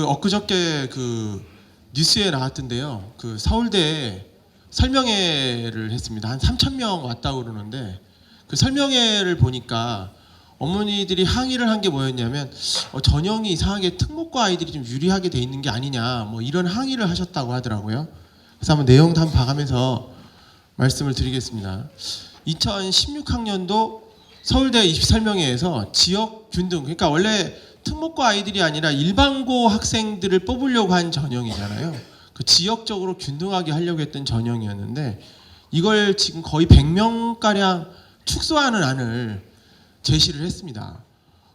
엊그저께 뉴스에 나왔던데요. 서울대에 설명회를 했습니다. 한 3,000명 왔다고 그러는데 그 설명회를 보니까 어머니들이 항의를 한 게 뭐였냐면 전형이 이상하게 특목고 아이들이 좀 유리하게 돼 있는 게 아니냐 뭐 이런 항의를 하셨다고 하더라고요. 그래서 한번 내용도 한번 봐가면서 말씀을 드리겠습니다. 2016학년도 서울대 입시설명회에서 지역 균등, 그러니까 원래 특목고 아이들이 아니라 일반고 학생들을 뽑으려고 한 전형이잖아요. 그 지역적으로 균등하게 하려고 했던 전형이었는데 이걸 지금 거의 100명가량 축소하는 안을 제시를 했습니다.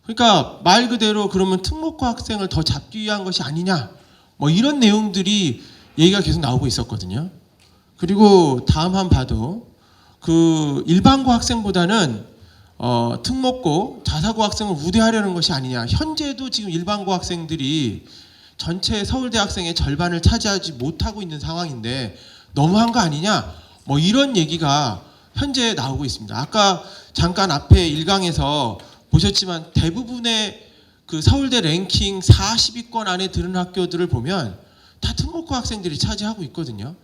그러니까 말 그대로 그러면 특목고 학생을 더 잡기 위한 것이 아니냐 뭐 이런 내용들이 얘기가 계속 나오고 있었거든요. 그리고 다음 한 봐도 일반고 학생보다는 특목고, 자사고 학생을 우대하려는 것이 아니냐. 현재도 지금 일반고 학생들이 전체 서울대 학생의 절반을 차지하지 못하고 있는 상황인데 너무한 거 아니냐. 뭐 이런 얘기가 현재 나오고 있습니다. 아까 잠깐 앞에 1강에서 보셨지만 대부분의 서울대 랭킹 40위권 안에 드는 학교들을 보면 다 특목고 학생들이 차지하고 있거든요.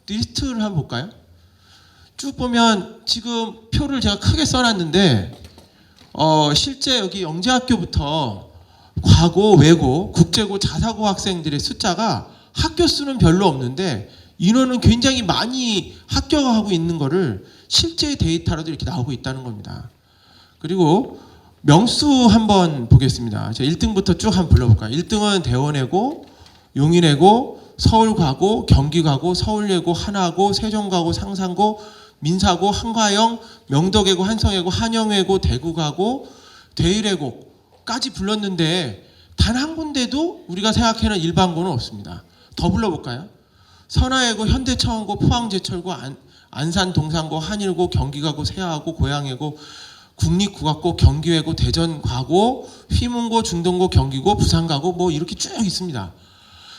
리스트를 한번 볼까요? 쭉 보면 지금 표를 제가 크게 써놨는데 실제 여기 영재학교부터 과고, 외고, 국제고, 자사고 학생들의 숫자가 학교 수는 별로 없는데 인원은 굉장히 많이 합격하고 있는 거를 실제 데이터로도 이렇게 나오고 있다는 겁니다. 그리고 명수 한번 보겠습니다. 제가 1등부터 쭉 한번 불러볼까요? 1등은 대원외고, 용인외고, 서울과고, 경기과고, 서울예고, 하나고, 세종과고, 상산고, 민사고, 한과영, 명덕외고, 한성외고, 한영외고, 대구과고, 대일외고까지 불렀는데 단 한 군데도 우리가 생각하는 일반고는 없습니다. 더 불러볼까요? 선화외고, 현대청원고, 포항제철고, 안산 동산고, 한일고, 경기과고, 세아고, 고양외고, 국립국악고, 경기외고, 대전과고, 휘문고, 중동고, 경기고, 부산과고 뭐 이렇게 쭉 있습니다.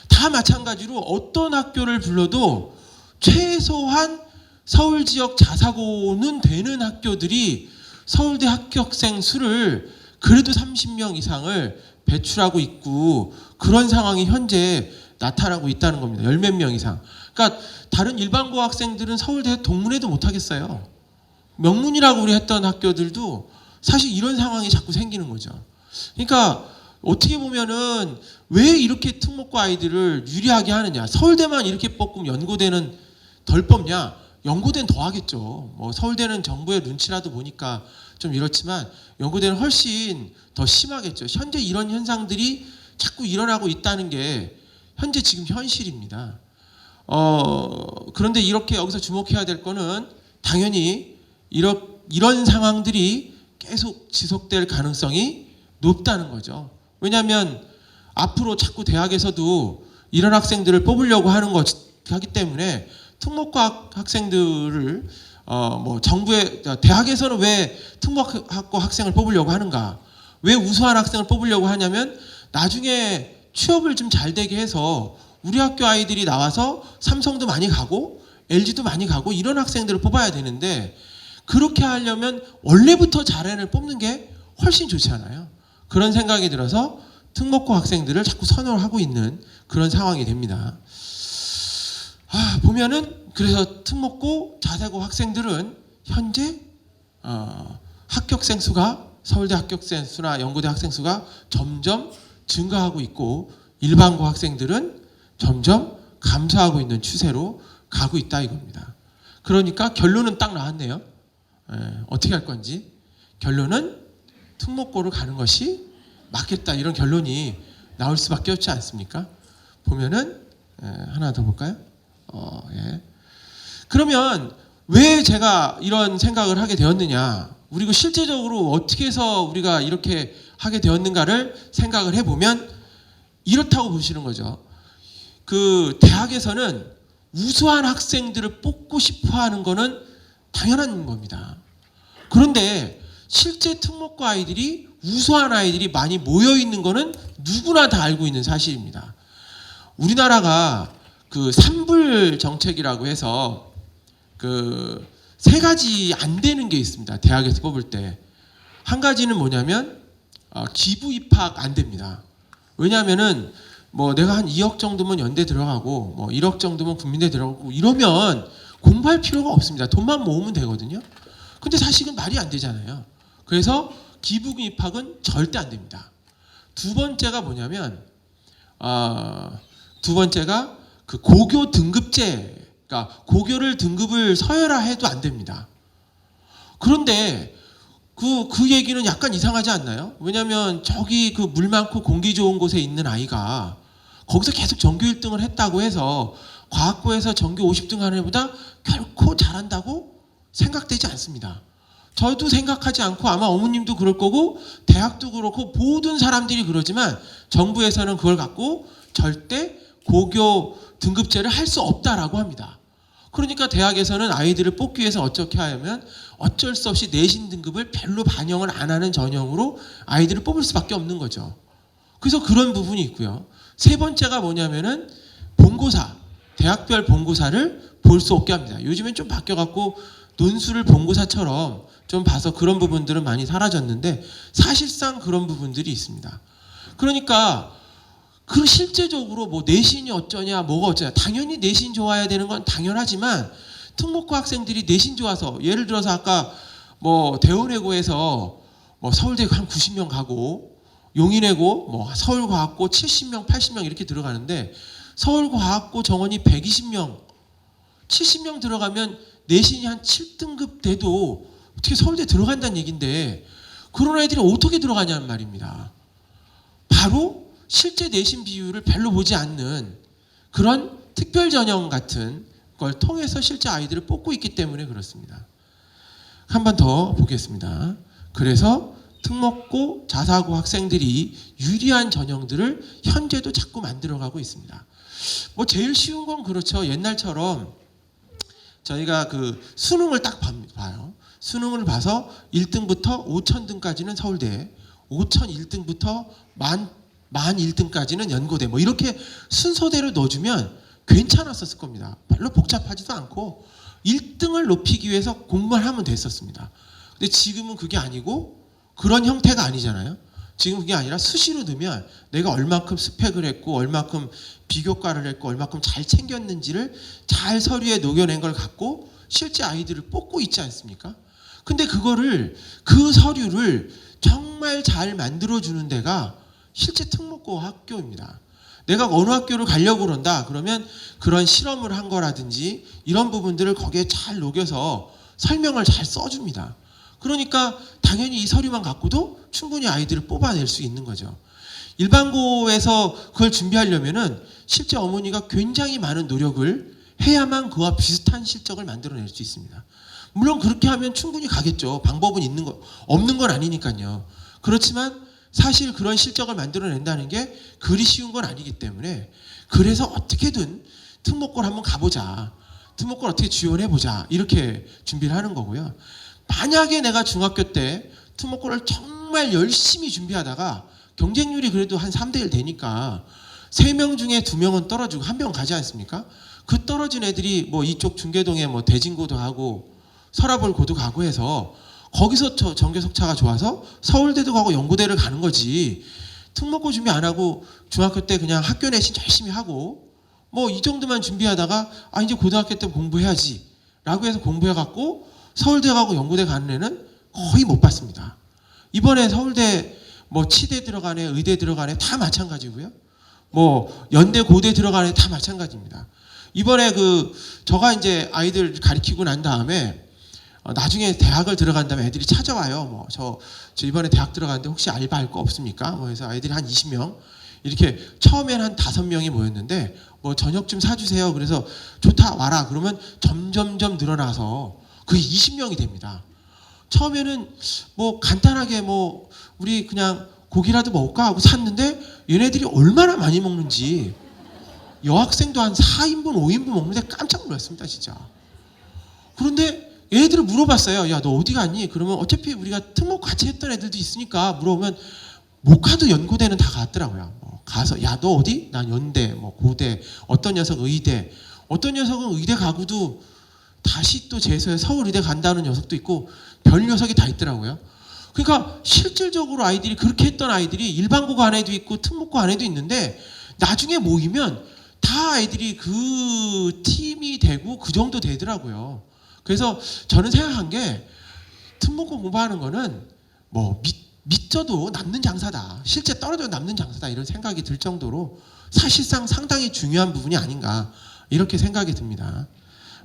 다 마찬가지로 어떤 학교를 불러도 최소한 서울 지역 자사고는 되는 학교들이 서울대 합격생 수를 그래도 30명 이상을 배출하고 있고 그런 상황이 현재 나타나고 있다는 겁니다. 10몇 명 이상. 그러니까 다른 일반고 학생들은 서울대 동문회도 못하겠어요. 명문이라고 우리 했던 학교들도 사실 이런 상황이 자꾸 생기는 거죠. 그러니까 어떻게 보면은 왜 이렇게 특목고 아이들을 유리하게 하느냐. 서울대만 이렇게 뽑으면 연고대는 덜 뽑냐. 연고대는 더 하겠죠. 뭐 서울대는 정부의 눈치라도 보니까 좀 이렇지만 연고대는 훨씬 더 심하겠죠. 현재 이런 현상들이 자꾸 일어나고 있다는 게 현재 지금 현실입니다. 그런데 이렇게 여기서 주목해야 될 거는 당연히 이런 상황들이 계속 지속될 가능성이 높다는 거죠. 왜냐하면 앞으로 자꾸 대학에서도 이런 학생들을 뽑으려고 하기 때문에 특목고 학생들을 뭐 정부의 대학에서는 왜 특목고 학생을 뽑으려고 하는가? 왜 우수한 학생을 뽑으려고 하냐면 나중에 취업을 좀 잘 되게 해서 우리 학교 아이들이 나와서 삼성도 많이 가고 LG도 많이 가고 이런 학생들을 뽑아야 되는데 그렇게 하려면 원래부터 잘해를 뽑는 게 훨씬 좋잖아요. 그런 생각이 들어서 특목고 학생들을 자꾸 선호를 하고 있는 그런 상황이 됩니다. 보면은 그래서 특목고 자사고 학생들은 현재 합격생 수가 서울대 합격생 수나 연고대 학생 수가 점점 증가하고 있고 일반고 학생들은 점점 감소하고 있는 추세로 가고 있다 이겁니다. 그러니까 결론은 딱 나왔네요. 어떻게 할 건지 결론은 특목고를 가는 것이 맞겠다 이런 결론이 나올 수밖에 없지 않습니까? 보면은 하나 더 볼까요? 그러면 왜 제가 이런 생각을 하게 되었느냐? 그리고 실제적으로 어떻게 해서 우리가 이렇게 하게 되었는가를 생각을 해보면 이렇다고 보시는 거죠. 대학에서는 우수한 학생들을 뽑고 싶어 하는 거는 당연한 겁니다. 그런데 실제 특목고 아이들이 우수한 아이들이 많이 모여 있는 거는 누구나 다 알고 있는 사실입니다. 우리나라가 그 산불 정책이라고 해서 그 세 가지 안 되는 게 있습니다. 대학에서 뽑을 때. 한 가지는 뭐냐면 기부 입학 안 됩니다. 왜냐하면은 뭐 내가 한 2억 정도면 연대 들어가고 뭐 1억 정도면 국민대 들어가고 이러면 공부할 필요가 없습니다. 돈만 모으면 되거든요. 근데 사실은 말이 안 되잖아요. 그래서 기부 입학은 절대 안 됩니다. 두 번째가 뭐냐면 두 번째가 그 고교 등급제, 그러니까 고교를 등급을 서열화해도 안 됩니다. 그런데 그 얘기는 약간 이상하지 않나요? 왜냐하면 저기 그 물 많고 공기 좋은 곳에 있는 아이가 거기서 계속 전교 1등을 했다고 해서 과학고에서 전교 50등 하는 애보다 결코 잘한다고 생각되지 않습니다. 저도 생각하지 않고 아마 어머님도 그럴 거고 대학도 그렇고 모든 사람들이 그러지만 정부에서는 그걸 갖고 절대 고교 등급제를 할 수 없다라고 합니다. 그러니까 대학에서는 아이들을 뽑기 위해서 어떻게 하냐면 어쩔 수 없이 내신 등급을 별로 반영을 안 하는 전형으로 아이들을 뽑을 수밖에 없는 거죠. 그래서 그런 부분이 있고요. 세 번째가 뭐냐면은 본고사, 대학별 본고사를 볼 수 없게 합니다. 요즘엔 좀 바뀌어갖고 논술을 본고사처럼 좀 봐서 그런 부분들은 많이 사라졌는데 사실상 그런 부분들이 있습니다. 그러니까 그 실제적으로 뭐 내신이 어쩌냐 뭐가 어쩌냐 당연히 내신 좋아야 되는 건 당연하지만 특목고 학생들이 내신 좋아서 예를 들어서 아까 뭐 대원외고에서 뭐 서울대 한 90명 가고 용인외고 뭐 서울과학고 70명 80명 이렇게 들어가는데 서울과학고 정원이 120명 70명 들어가면 내신이 한 7등급 돼도 어떻게 서울대 들어간다는 얘기인데 그런 아이들이 어떻게 들어가냐는 말입니다. 바로 실제 내신 비율을 별로 보지 않는 그런 특별 전형 같은 걸 통해서 실제 아이들을 뽑고 있기 때문에 그렇습니다. 한 번 더 보겠습니다. 그래서 특목고 자사고 학생들이 유리한 전형들을 현재도 자꾸 만들어가고 있습니다. 뭐 제일 쉬운 건 그렇죠. 옛날처럼 저희가 그 수능을 딱 봐요. 수능을 봐서 1등부터 5,000등까지는 서울대, 5,001등부터 만 1등까지는 연고대 뭐 이렇게 순서대로 넣어주면 괜찮았었을 겁니다. 별로 복잡하지도 않고 1등을 높이기 위해서 공부만 하면 됐었습니다. 근데 지금은 그게 아니고 그런 형태가 아니잖아요. 지금 그게 아니라 수시로 넣으면 내가 얼마큼 스펙을 했고 얼마큼 비교과를 했고 얼마큼 잘 챙겼는지를 잘 서류에 녹여낸 걸 갖고 실제 아이들을 뽑고 있지 않습니까? 근데 그 서류를 정말 잘 만들어주는 데가 실제 특목고 학교입니다. 내가 어느 학교를 가려고 그런다 그러면 그런 실험을 한 거라든지 이런 부분들을 거기에 잘 녹여서 설명을 잘 써줍니다. 그러니까 당연히 이 서류만 갖고도 충분히 아이들을 뽑아낼 수 있는 거죠. 일반고에서 그걸 준비하려면은 실제 어머니가 굉장히 많은 노력을 해야만 그와 비슷한 실적을 만들어낼 수 있습니다. 물론 그렇게 하면 충분히 가겠죠. 방법은 없는 건 아니니까요. 그렇지만 사실 그런 실적을 만들어낸다는 게 그리 쉬운 건 아니기 때문에 그래서 어떻게든 특목고를 한번 가보자. 특목고를 어떻게 지원해보자. 이렇게 준비를 하는 거고요. 만약에 내가 중학교 때 특목고를 정말 열심히 준비하다가 경쟁률이 그래도 한 3대1 되니까 3명 중에 2명은 떨어지고 1명 가지 않습니까? 그 떨어진 애들이 뭐 이쪽 중계동에 뭐 대진고도 하고 서라벌고도 가고 해서 거기서 전교 석차가 좋아서 서울대도 가고 연고대를 가는 거지. 특목고 준비 안 하고 중학교 때 그냥 학교 내신 열심히 하고 뭐 이 정도만 준비하다가 이제 고등학교 때 공부해야지 라고 해서 공부해갖고 서울대 가고 연고대 가는 애는 거의 못 봤습니다. 이번에 서울대 뭐 치대 들어간 애, 의대 들어간 애 다 마찬가지고요. 뭐 연대 고대 들어간 애 다 마찬가지입니다. 이번에 저가 이제 아이들 가르치고 난 다음에 나중에 대학을 들어간 다음에 애들이 찾아와요. 뭐 저 이번에 대학 들어갔는데 혹시 알바할 거 없습니까? 뭐 해서 아이들이 한 20명 이렇게 처음엔 한 5명이 모였는데 뭐 저녁 좀 사주세요. 그래서 좋다 와라. 그러면 점점점 늘어나서 그게 20명이 됩니다. 처음에는 뭐 간단하게 뭐 우리 그냥 고기라도 먹을까 하고 샀는데 얘네들이 얼마나 많이 먹는지 여학생도 한 4인분 5인분 먹는데 깜짝 놀랐습니다. 진짜. 그런데 얘들을 물어봤어요. 야, 너 어디 갔니? 그러면 어차피 우리가 특목 같이 했던 애들도 있으니까 물어보면 모카도 연고대는 다 갔더라고요. 가서 야, 너 어디? 난 연대, 뭐 고대, 어떤 녀석 의대, 어떤 녀석은 의대 가고도 다시 또 재수해 서울의대 간다는 녀석도 있고 별 녀석이 다 있더라고요. 그러니까 실질적으로 아이들이 그렇게 했던 아이들이 일반고가 안에도 있고 특목고 안에도 있는데 나중에 모이면 다 아이들이 그 팀이 되고 그 정도 되더라고요. 그래서 저는 생각한 게 특목고 공부하는 거는 뭐 믿져도 남는 장사다. 실제 떨어져도 남는 장사다. 이런 생각이 들 정도로 사실상 상당히 중요한 부분이 아닌가 이렇게 생각이 듭니다.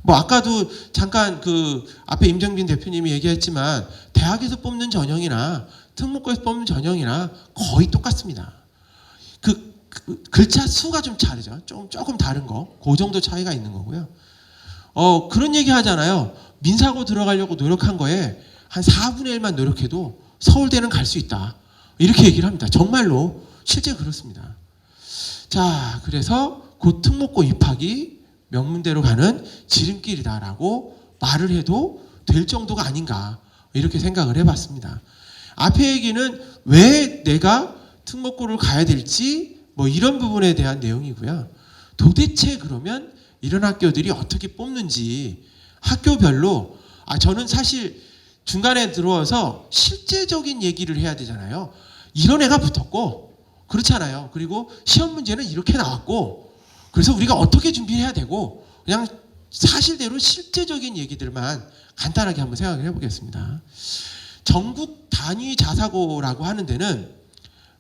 뭐 아까도 잠깐 그 앞에 임정빈 대표님이 얘기했지만 대학에서 뽑는 전형이나 특목고에서 뽑는 전형이나 거의 똑같습니다. 그 글자 수가 좀 다르죠. 조금 다른 거. 그 정도 차이가 있는 거고요. 그런 얘기 하잖아요. 민사고 들어가려고 노력한 거에 한 4분의 1만 노력해도 서울대는 갈 수 있다. 이렇게 얘기를 합니다. 정말로 실제 그렇습니다. 자, 그래서 그 특목고 입학이 명문대로 가는 지름길이다라고 말을 해도 될 정도가 아닌가 이렇게 생각을 해봤습니다. 앞에 얘기는 왜 내가 특목고를 가야 될지 뭐 이런 부분에 대한 내용이고요. 도대체 그러면 이런 학교들이 어떻게 뽑는지 학교별로 저는 사실 중간에 들어와서 실제적인 얘기를 해야 되잖아요. 이런 애가 붙었고 그렇잖아요. 그리고 시험 문제는 이렇게 나왔고 그래서 우리가 어떻게 준비해야 되고 그냥 사실대로 실제적인 얘기들만 간단하게 한번 생각을 해보겠습니다. 전국 단위 자사고라고 하는 데는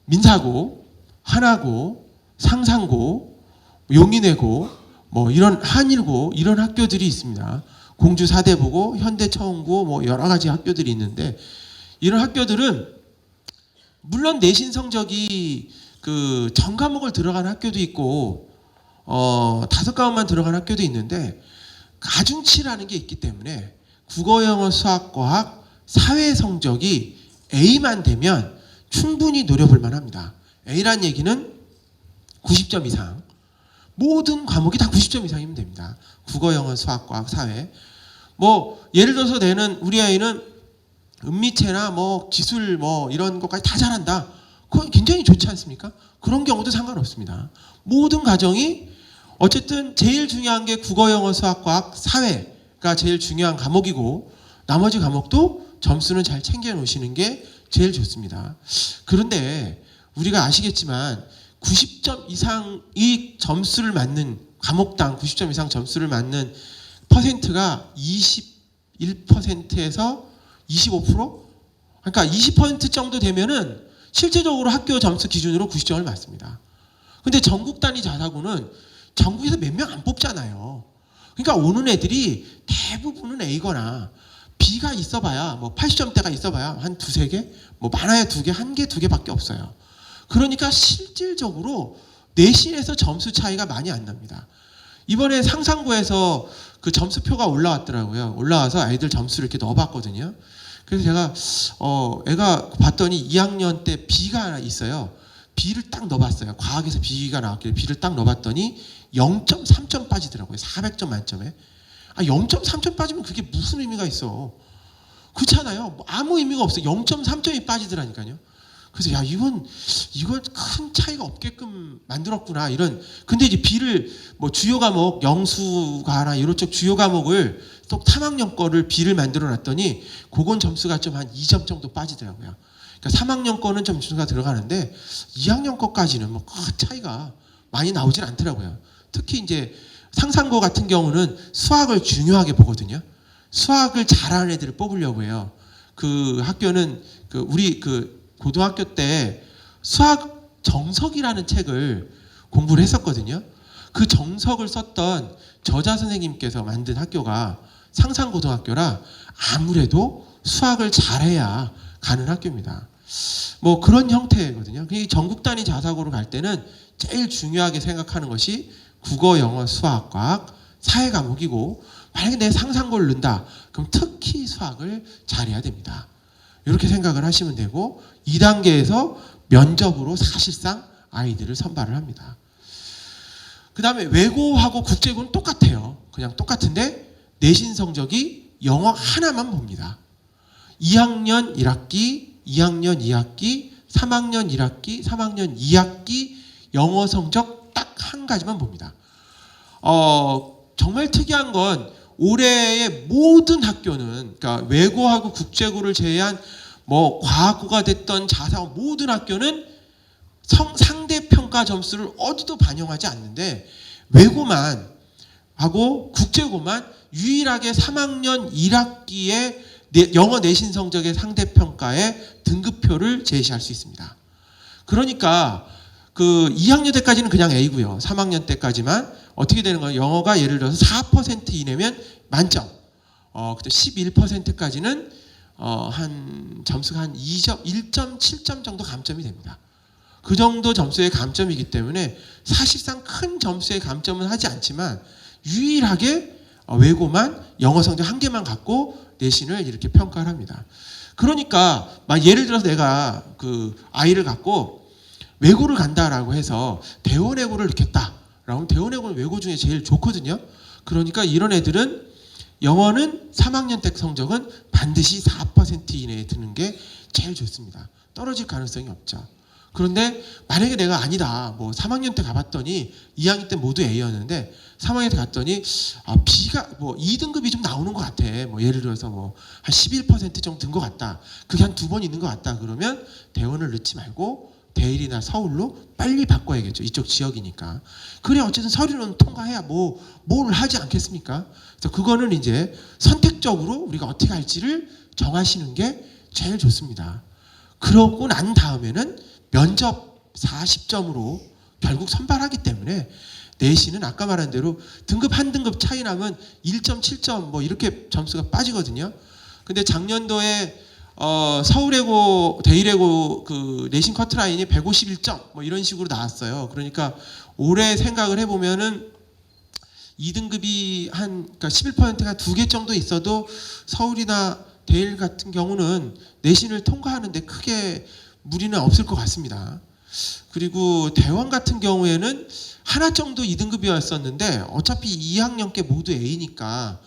민사고, 하나고, 상상고, 용인외고, 뭐 이런 한일고 이런 학교들이 있습니다. 공주 사대부고, 현대처음고 뭐 여러 가지 학교들이 있는데 이런 학교들은 물론 내신 성적이 그 전 과목을 들어간 학교도 있고 5과목만 들어간 학교도 있는데 가중치라는 게 있기 때문에 국어, 영어, 수학, 과학, 사회 성적이 A만 되면 충분히 노려볼 만합니다. A란 얘기는 90점 이상. 모든 과목이 다 90점 이상이면 됩니다. 국어, 영어, 수학, 과학, 사회. 뭐 예를 들어서 우리 아이는 은미체나 뭐 기술 뭐 이런 것까지 다 잘한다. 그건 굉장히 좋지 않습니까? 그런 경우도 상관없습니다. 모든 과정이 어쨌든 제일 중요한 게 국어, 영어, 수학, 과학, 사회가 제일 중요한 과목이고 나머지 과목도 점수는 잘 챙겨 놓으시는 게 제일 좋습니다. 그런데 우리가 아시겠지만 90점 이상이 점수를 맞는 과목당 90점 이상 점수를 맞는 퍼센트가 21%에서 25%? 그러니까 20% 정도 되면은 실제적으로 학교 점수 기준으로 90점을 맞습니다. 근데 전국 단위 자사고는 전국에서 몇 명 안 뽑잖아요. 그러니까 오는 애들이 대부분은 A거나 B가 있어봐야 뭐 80점대가 있어봐야 한 두세 개, 뭐 많아야 두 개, 한 개, 두 개밖에 없어요. 그러니까 실질적으로 내신에서 점수 차이가 많이 안 납니다. 이번에 상상고에서 그 점수표가 올라왔더라고요. 올라와서 아이들 점수를 이렇게 넣어봤거든요. 그래서 제가 애가 봤더니 2학년 때 B가 하나 있어요. B를 딱 넣어봤어요. 과학에서 B가 나왔길래 B를 딱 넣어봤더니 0.3점 빠지더라고요. 400점 만점에. 0.3점 빠지면 그게 무슨 의미가 있어. 그렇잖아요. 아무 의미가 없어요. 0.3점이 빠지더라니까요. 그래서 야 이건 큰 차이가 없게끔 만들었구나 이런. 근데 이제 B를 뭐 주요 과목 영수과나 이런 쪽 주요 과목을 또 탐학년 거를 B를 만들어 놨더니 그건 점수가 좀 한 2점 정도 빠지더라고요. 그러니까 3학년 거는 점수가 들어가는데 2학년 거까지는 뭐 큰 차이가 많이 나오진 않더라고요. 특히 이제 상상고 같은 경우는 수학을 중요하게 보거든요. 수학을 잘하는 애들을 뽑으려고 해요. 그 학교는 우리 고등학교 때 수학 정석이라는 책을 공부를 했었거든요. 그 정석을 썼던 저자 선생님께서 만든 학교가 상상고등학교라 아무래도 수학을 잘해야 가는 학교입니다. 뭐 그런 형태거든요. 전국 단위 자사고로 갈 때는 제일 중요하게 생각하는 것이 국어, 영어, 수학, 과학, 사회 과목이고 만약에 내 상상고를 넣는다. 그럼 특히 수학을 잘해야 됩니다. 이렇게 생각을 하시면 되고 2단계에서 면접으로 사실상 아이들을 선발을 합니다. 그 다음에 외고하고 국제고는 똑같아요. 그냥 똑같은데 내신 성적이 영어 하나만 봅니다. 2학년 1학기, 2학년 2학기, 3학년 1학기, 3학년 2학기 영어 성적 딱 한 가지만 봅니다. 정말 특이한 건 올해의 모든 학교는, 그러니까 외고하고 국제고를 제외한 뭐 과학고가 됐던 자사고 모든 학교는 상대 평가 점수를 어디도 반영하지 않는데 외고만 하고 국제고만 유일하게 3학년 1학기에 영어 내신 성적의 상대 평가에 등급표를 제시할 수 있습니다. 그러니까 그 2학년 때까지는 그냥 A고요. 3학년 때까지만 어떻게 되는 거예요? 영어가 예를 들어서 4% 이내면 만점. 11%까지는 한 점수가 한 2점, 1.7점 정도 감점이 됩니다. 그 정도 점수의 감점이기 때문에 사실상 큰 점수의 감점은 하지 않지만 유일하게 외고만 영어 성적 한 개만 갖고 내신을 이렇게 평가를 합니다. 그러니까 막 예를 들어서 내가 그 아이를 갖고 외고를 간다라고 해서 대원외고를 넣겠다. 라고 하면 대원외고는 외고 중에 제일 좋거든요. 그러니까 이런 애들은 영어는 3학년 때 성적은 반드시 4% 이내에 드는 게 제일 좋습니다. 떨어질 가능성이 없죠. 그런데 만약에 내가 아니다. 뭐 3학년 때 가봤더니 2학년 때 모두 A였는데 3학년 때 갔더니 B가 뭐 2등급이 좀 나오는 것 같아. 뭐 예를 들어서 뭐 한 11% 정도 든 것 같다. 그게 한 2번 있는 것 같다. 그러면 대원을 넣지 말고 대일이나 서울로 빨리 바꿔야겠죠. 이쪽 지역이니까. 그래 어쨌든 서류는 통과해야 뭘 하지 않겠습니까? 그래서 그거는 이제 선택적으로 우리가 어떻게 할지를 정하시는 게 제일 좋습니다. 그러고 난 다음에는 면접 40점으로 결국 선발하기 때문에 내신은 아까 말한 대로 등급 한 등급 차이 나면 1.7점 뭐 이렇게 점수가 빠지거든요. 근데 작년도에 서울외고, 대일외고 그 내신 커트라인이 151점 뭐 이런 식으로 나왔어요. 그러니까 올해 생각을 해보면은 2등급이 그러니까 11%가 2개 정도 있어도 서울이나 대일 같은 경우는 내신을 통과하는데 크게 무리는 없을 것 같습니다. 그리고 대원 같은 경우에는 하나 정도 2등급이었었는데 어차피 2학년께 모두 A니까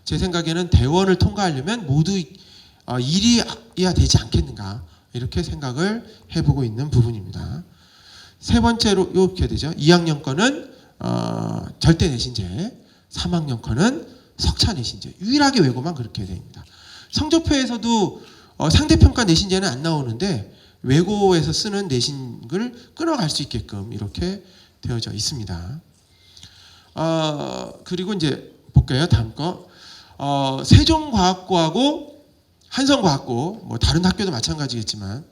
제 생각에는 대원을 통과하려면 모두 1위야 되지 않겠는가 이렇게 생각을 해보고 있는 부분입니다. 세 번째로 이렇게 되죠. 2학년 거는 절대 내신제, 3학년 거는 석차 내신제. 유일하게 외고만 그렇게 됩니다. 성적표에서도 상대평가 내신제는 안 나오는데 외고에서 쓰는 내신을 끊어갈 수 있게끔 이렇게 되어져 있습니다. 그리고 이제 볼까요? 다음 거. 세종과학고하고 한성과학고, 뭐 다른 학교도 마찬가지겠지만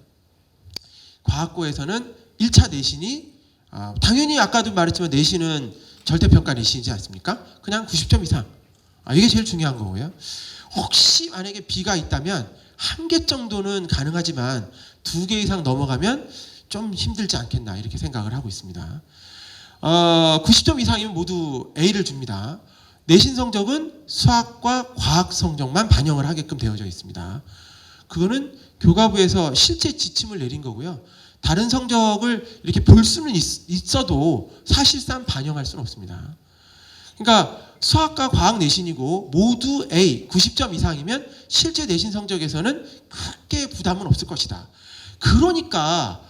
과학고에서는 1차 내신이 당연히 아까도 말했지만 내신은 절대평가 내신이지 않습니까? 그냥 90점 이상. 이게 제일 중요한 거고요. 혹시 만약에 B가 있다면 한 개 정도는 가능하지만 2개 이상 넘어가면 좀 힘들지 않겠나 이렇게 생각을 하고 있습니다. 90점 이상이면 모두 A를 줍니다. 내신 성적은 수학과 과학 성적만 반영을 하게끔 되어져 있습니다. 그거는 교과부에서 실제 지침을 내린 거고요. 다른 성적을 이렇게 볼 수는 있어도 사실상 반영할 수는 없습니다. 그러니까 수학과 과학 내신이고 모두 A 90점 이상이면 실제 내신 성적에서는 크게 부담은 없을 것이다. 그러니까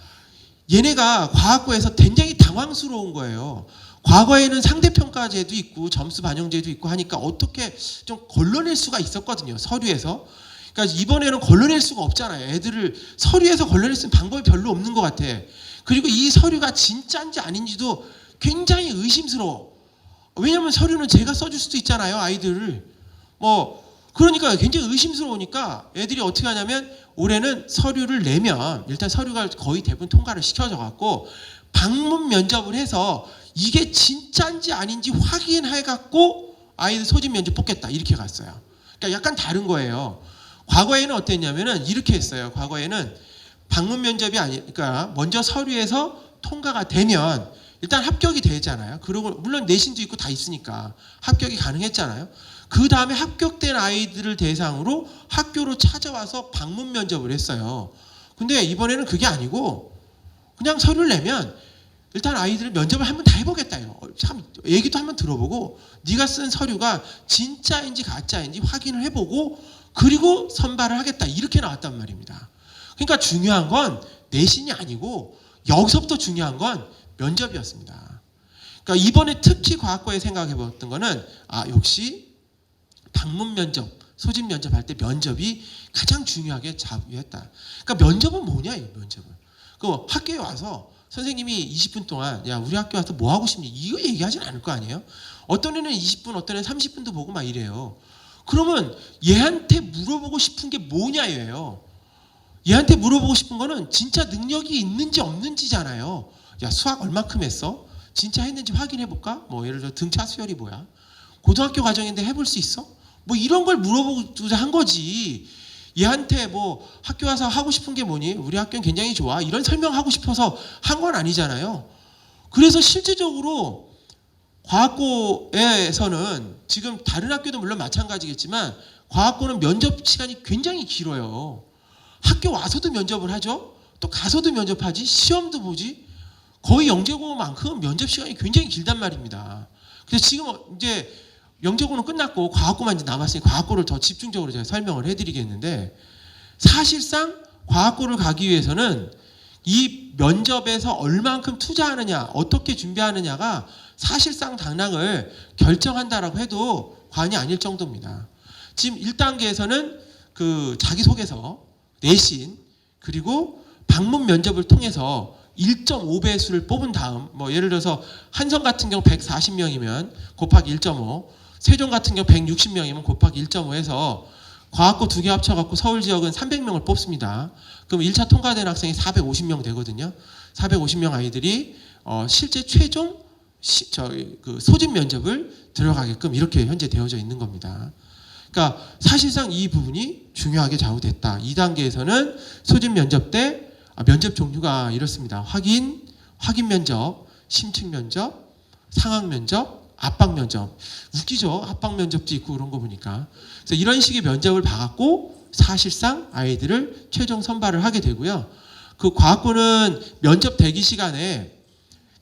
얘네가 과학고에서 굉장히 당황스러운 거예요. 과거에는 상대평가제도 있고 점수 반영제도 있고 하니까 어떻게 좀 걸러낼 수가 있었거든요. 서류에서. 그러니까 이번에는 걸러낼 수가 없잖아요. 애들을 서류에서 걸러낼 수 있는 방법이 별로 없는 것 같아. 그리고 이 서류가 진짜인지 아닌지도 굉장히 의심스러워. 왜냐하면 서류는 제가 써줄 수도 있잖아요. 아이들을. 그러니까 굉장히 의심스러우니까 애들이 어떻게 하냐면 올해는 서류를 내면 일단 서류가 거의 대부분 통과를 시켜져 갖고 방문 면접을 해서 이게 진짜인지 아닌지 확인해 갖고 아이들 소집 면접 뽑겠다 이렇게 갔어요. 그러니까 약간 다른 거예요. 과거에는 어땠냐면은 이렇게 했어요. 과거에는 방문 면접이 아니니까 먼저 서류에서 통과가 되면 일단 합격이 되잖아요. 그리고 물론 내신도 있고 다 있으니까 합격이 가능했잖아요. 그 다음에 합격된 아이들을 대상으로 학교로 찾아와서 방문 면접을 했어요. 근데 이번에는 그게 아니고 그냥 서류를 내면 일단 아이들을 면접을 한번 다 해보겠다요. 참 얘기도 한번 들어보고 네가 쓴 서류가 진짜인지 가짜인지 확인을 해보고 그리고 선발을 하겠다 이렇게 나왔단 말입니다. 그러니까 중요한 건 내신이 아니고 여기서부터 중요한 건 면접이었습니다. 그러니까 이번에 특히 과학고에 생각해봤던 거는 역시 방문 면접, 소집 면접할 때 면접이 가장 중요하게 자부했다. 그러니까 면접은 뭐냐 이 면접은. 그 학교에 와서 선생님이 20분 동안 야 우리 학교 와서 뭐 하고 싶니? 이거 얘기하진 않을 거 아니에요? 어떤 애는 20분 어떤 애는 30분도 보고 막 이래요. 그러면 얘한테 물어보고 싶은 게 뭐냐예요. 얘한테 물어보고 싶은 거는 진짜 능력이 있는지 없는지잖아요. 야 수학 얼마큼 했어? 진짜 했는지 확인해볼까? 뭐 예를 들어 등차 수열이 뭐야? 고등학교 과정인데 해볼 수 있어? 뭐 이런 걸 물어보고자 한 거지. 얘한테 뭐 학교 와서 하고 싶은 게 뭐니? 우리 학교는 굉장히 좋아. 이런 설명하고 싶어서 한 건 아니잖아요. 그래서 실제적으로 과학고에서는 지금 다른 학교도 물론 마찬가지겠지만 과학고는 면접 시간이 굉장히 길어요. 학교 와서도 면접을 하죠. 또 가서도 면접하지. 시험도 보지. 거의 영재고만큼 면접 시간이 굉장히 길단 말입니다. 그래서 지금 이제 영재고는 끝났고 과학고만 이제 남았으니 과학고를 더 집중적으로 제가 설명을 해드리겠는데 사실상 과학고를 가기 위해서는 이 면접에서 얼만큼 투자하느냐 어떻게 준비하느냐가 사실상 당락을 결정한다라고 해도 과언이 아닐 정도입니다. 지금 1단계에서는 그 자기소개서, 내신 그리고 방문 면접을 통해서 1.5배수를 뽑은 다음 뭐 예를 들어서 한성 같은 경우 140명이면 곱하기 1.5 세종 같은 경우 160명이면 곱하기 1.5 해서 과학고 2개 합쳐갖고 서울 지역은 300명을 뽑습니다. 그럼 1차 통과된 학생이 450명 되거든요. 450명 아이들이 실제 최종 그 소집 면접을 들어가게끔 이렇게 현재 되어져 있는 겁니다. 그러니까 사실상 이 부분이 중요하게 좌우됐다. 2단계에서는 소집 면접 때 면접 종류가 이렇습니다. 확인 면접, 심층 면접, 상황 면접, 압박 면접. 웃기죠? 압박 면접도 있고 그런 거 보니까. 그래서 이런 식의 면접을 봐갖고 사실상 아이들을 최종 선발을 하게 되고요. 그 과학고는 면접 대기 시간에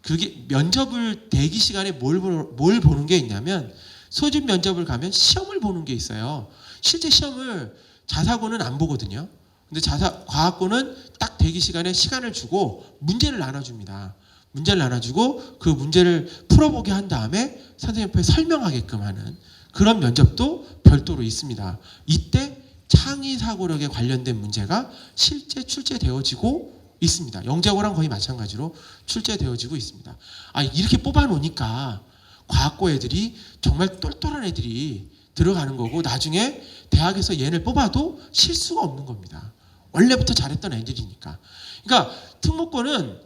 그게 면접을 대기 시간에 뭘 보는 게 있냐면 소집 면접을 가면 시험을 보는 게 있어요. 실제 시험을 자사고는 안 보거든요. 근데 과학고는 딱 대기 시간에 시간을 주고 문제를 나눠줍니다. 문제를 나눠주고 그 문제를 풀어보게 한 다음에 선생님 앞에 설명하게끔 하는 그런 면접도 별도로 있습니다. 이때 창의사고력에 관련된 문제가 실제 출제되어지고 있습니다. 영재고랑 거의 마찬가지로 출제되어지고 있습니다. 이렇게 뽑아놓으니까 과학고 애들이 정말 똘똘한 애들이 들어가는 거고 나중에 대학에서 얘를 뽑아도 실수가 없는 겁니다. 원래부터 잘했던 애들이니까. 그러니까 특목고는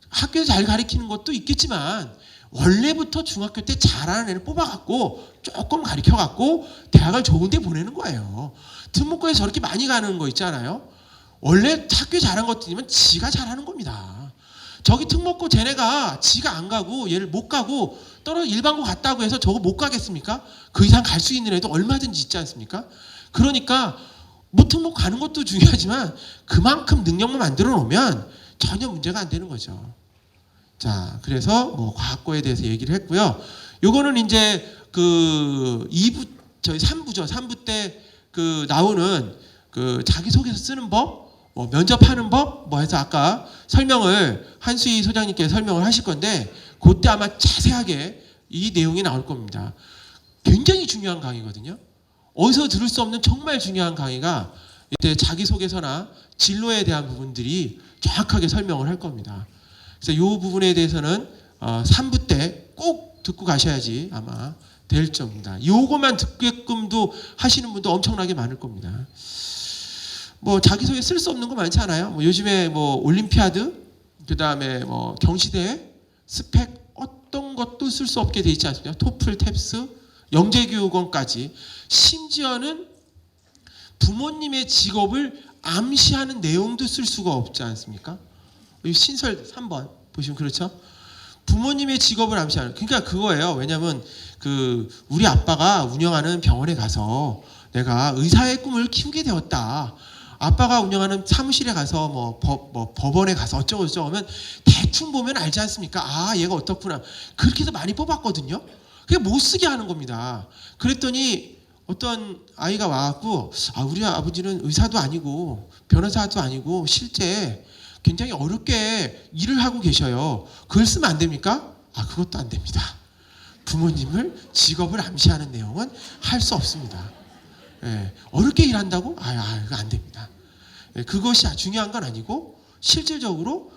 학교에서 잘 가르치는 것도 있겠지만 원래부터 중학교 때 잘하는 애를 뽑아갖고 조금 가르쳐갖고 대학을 좋은 데 보내는 거예요. 특목고에 저렇게 많이 가는 거 있잖아요. 원래 학교에 잘한 것들이면 지가 잘하는 겁니다. 저기 특목고 쟤네가 지가 안 가고 얘를 못 가고 떨어져 일반고 갔다고 해서 저거 못 가겠습니까? 그 이상 갈 수 있는 애도 얼마든지 있지 않습니까? 그러니까 뭐 특목고 가는 것도 중요하지만 그만큼 능력만 만들어 놓으면 전혀 문제가 안 되는 거죠. 자, 그래서 뭐 과학고에 대해서 얘기를 했고요. 요거는 이제 그 2부 저희 3부죠. 3부 때 그 나오는 그 자기소개서 쓰는 법, 뭐 면접하는 법, 뭐 해서 아까 설명을 한수희 소장님께서 설명을 하실 건데 그때 아마 자세하게 이 내용이 나올 겁니다. 굉장히 중요한 강의거든요. 어디서 들을 수 없는 정말 중요한 강의가 이때 자기소개서나 진로에 대한 부분들이 정확하게 설명을 할 겁니다. 그래서 이 부분에 대해서는 3부 때 꼭 듣고 가셔야지 아마 될 점입니다. 요거만 듣게끔도 하시는 분도 엄청나게 많을 겁니다. 뭐 자기소개 쓸 수 없는 거 많지 않아요? 뭐 요즘에 뭐 올림피아드, 그 다음에 뭐 경시대회, 스펙 어떤 것도 쓸 수 없게 돼 있지 않습니까? 토플, 탭스, 영재교육원까지 심지어는 부모님의 직업을 암시하는 내용도 쓸 수가 없지 않습니까? 신설 3번 보시면 그렇죠? 부모님의 직업을 암시하는 그러니까 그거예요. 왜냐하면 그 우리 아빠가 운영하는 병원에 가서 내가 의사의 꿈을 키우게 되었다. 아빠가 운영하는 사무실에 가서 뭐 법원에 가서 어쩌고 저쩌고 하면 대충 보면 알지 않습니까? 아, 얘가 어떻구나. 그렇게 해서 많이 뽑았거든요. 그게 못 쓰게 하는 겁니다. 그랬더니 어떤 아이가 와갖고, 아, 우리 아버지는 의사도 아니고 변호사도 아니고 실제 굉장히 어렵게 일을 하고 계셔요. 그걸 쓰면 안 됩니까? 아, 그것도 안 됩니다. 부모님을 직업을 암시하는 내용은 할 수 없습니다. 예, 어렵게 일한다고? 이거 안 됩니다. 예, 그것이 중요한 건 아니고 실질적으로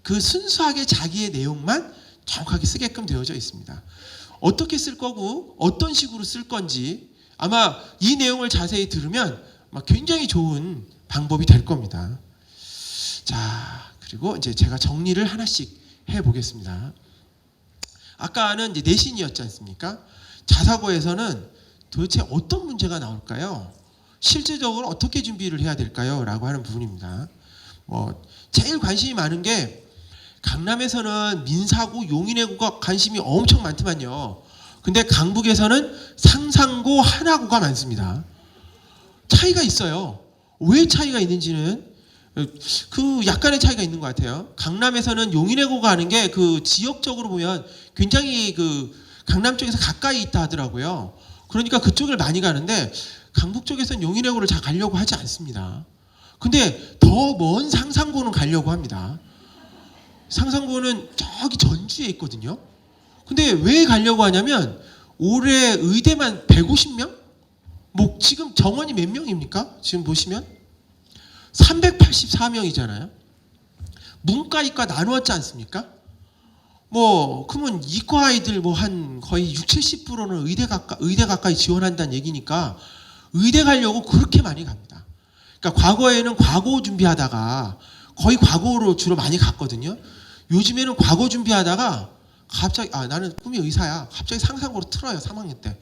그 순수하게 자기의 내용만 정확하게 쓰게끔 되어져 있습니다. 어떻게 쓸 거고 어떤 식으로 쓸 건지 아마 이 내용을 자세히 들으면 굉장히 좋은 방법이 될 겁니다. 자, 그리고 이제 제가 정리를 하나씩 해보겠습니다. 아까는 이제 내신이었지 않습니까? 자사고에서는 도대체 어떤 문제가 나올까요? 실질적으로 어떻게 준비를 해야 될까요? 라고 하는 부분입니다. 제일 관심이 많은 게 강남에서는 민사고, 용인외고가 관심이 엄청 많지만요. 근데 강북에서는 상상고, 하나고가 많습니다. 차이가 있어요. 왜 차이가 있는지는 그 약간의 차이가 있는 것 같아요. 강남에서는 용인외고가 하는 게 그 지역적으로 보면 굉장히 그 강남 쪽에서 가까이 있다 하더라고요. 그러니까 그쪽을 많이 가는데 강북 쪽에서는 용인외고를 잘 가려고 하지 않습니다. 근데 더 먼 상상고는 가려고 합니다. 상상고는 저기 전주에 있거든요. 근데 왜 가려고 하냐면 올해 의대만 150명? 지금 정원이 몇 명입니까? 지금 보시면 384명이잖아요. 문과, 이과 나누었지 않습니까? 그러면 이과 아이들 한 거의 60-70%는 의대 가까이 지원한다는 얘기니까 의대 가려고 그렇게 많이 갑니다. 그러니까 과거에는 과고 준비하다가 거의 과고로 주로 많이 갔거든요. 요즘에는 과고 준비하다가 갑자기 나는 꿈이 의사야. 갑자기 상상고로 틀어요. 3학년 때.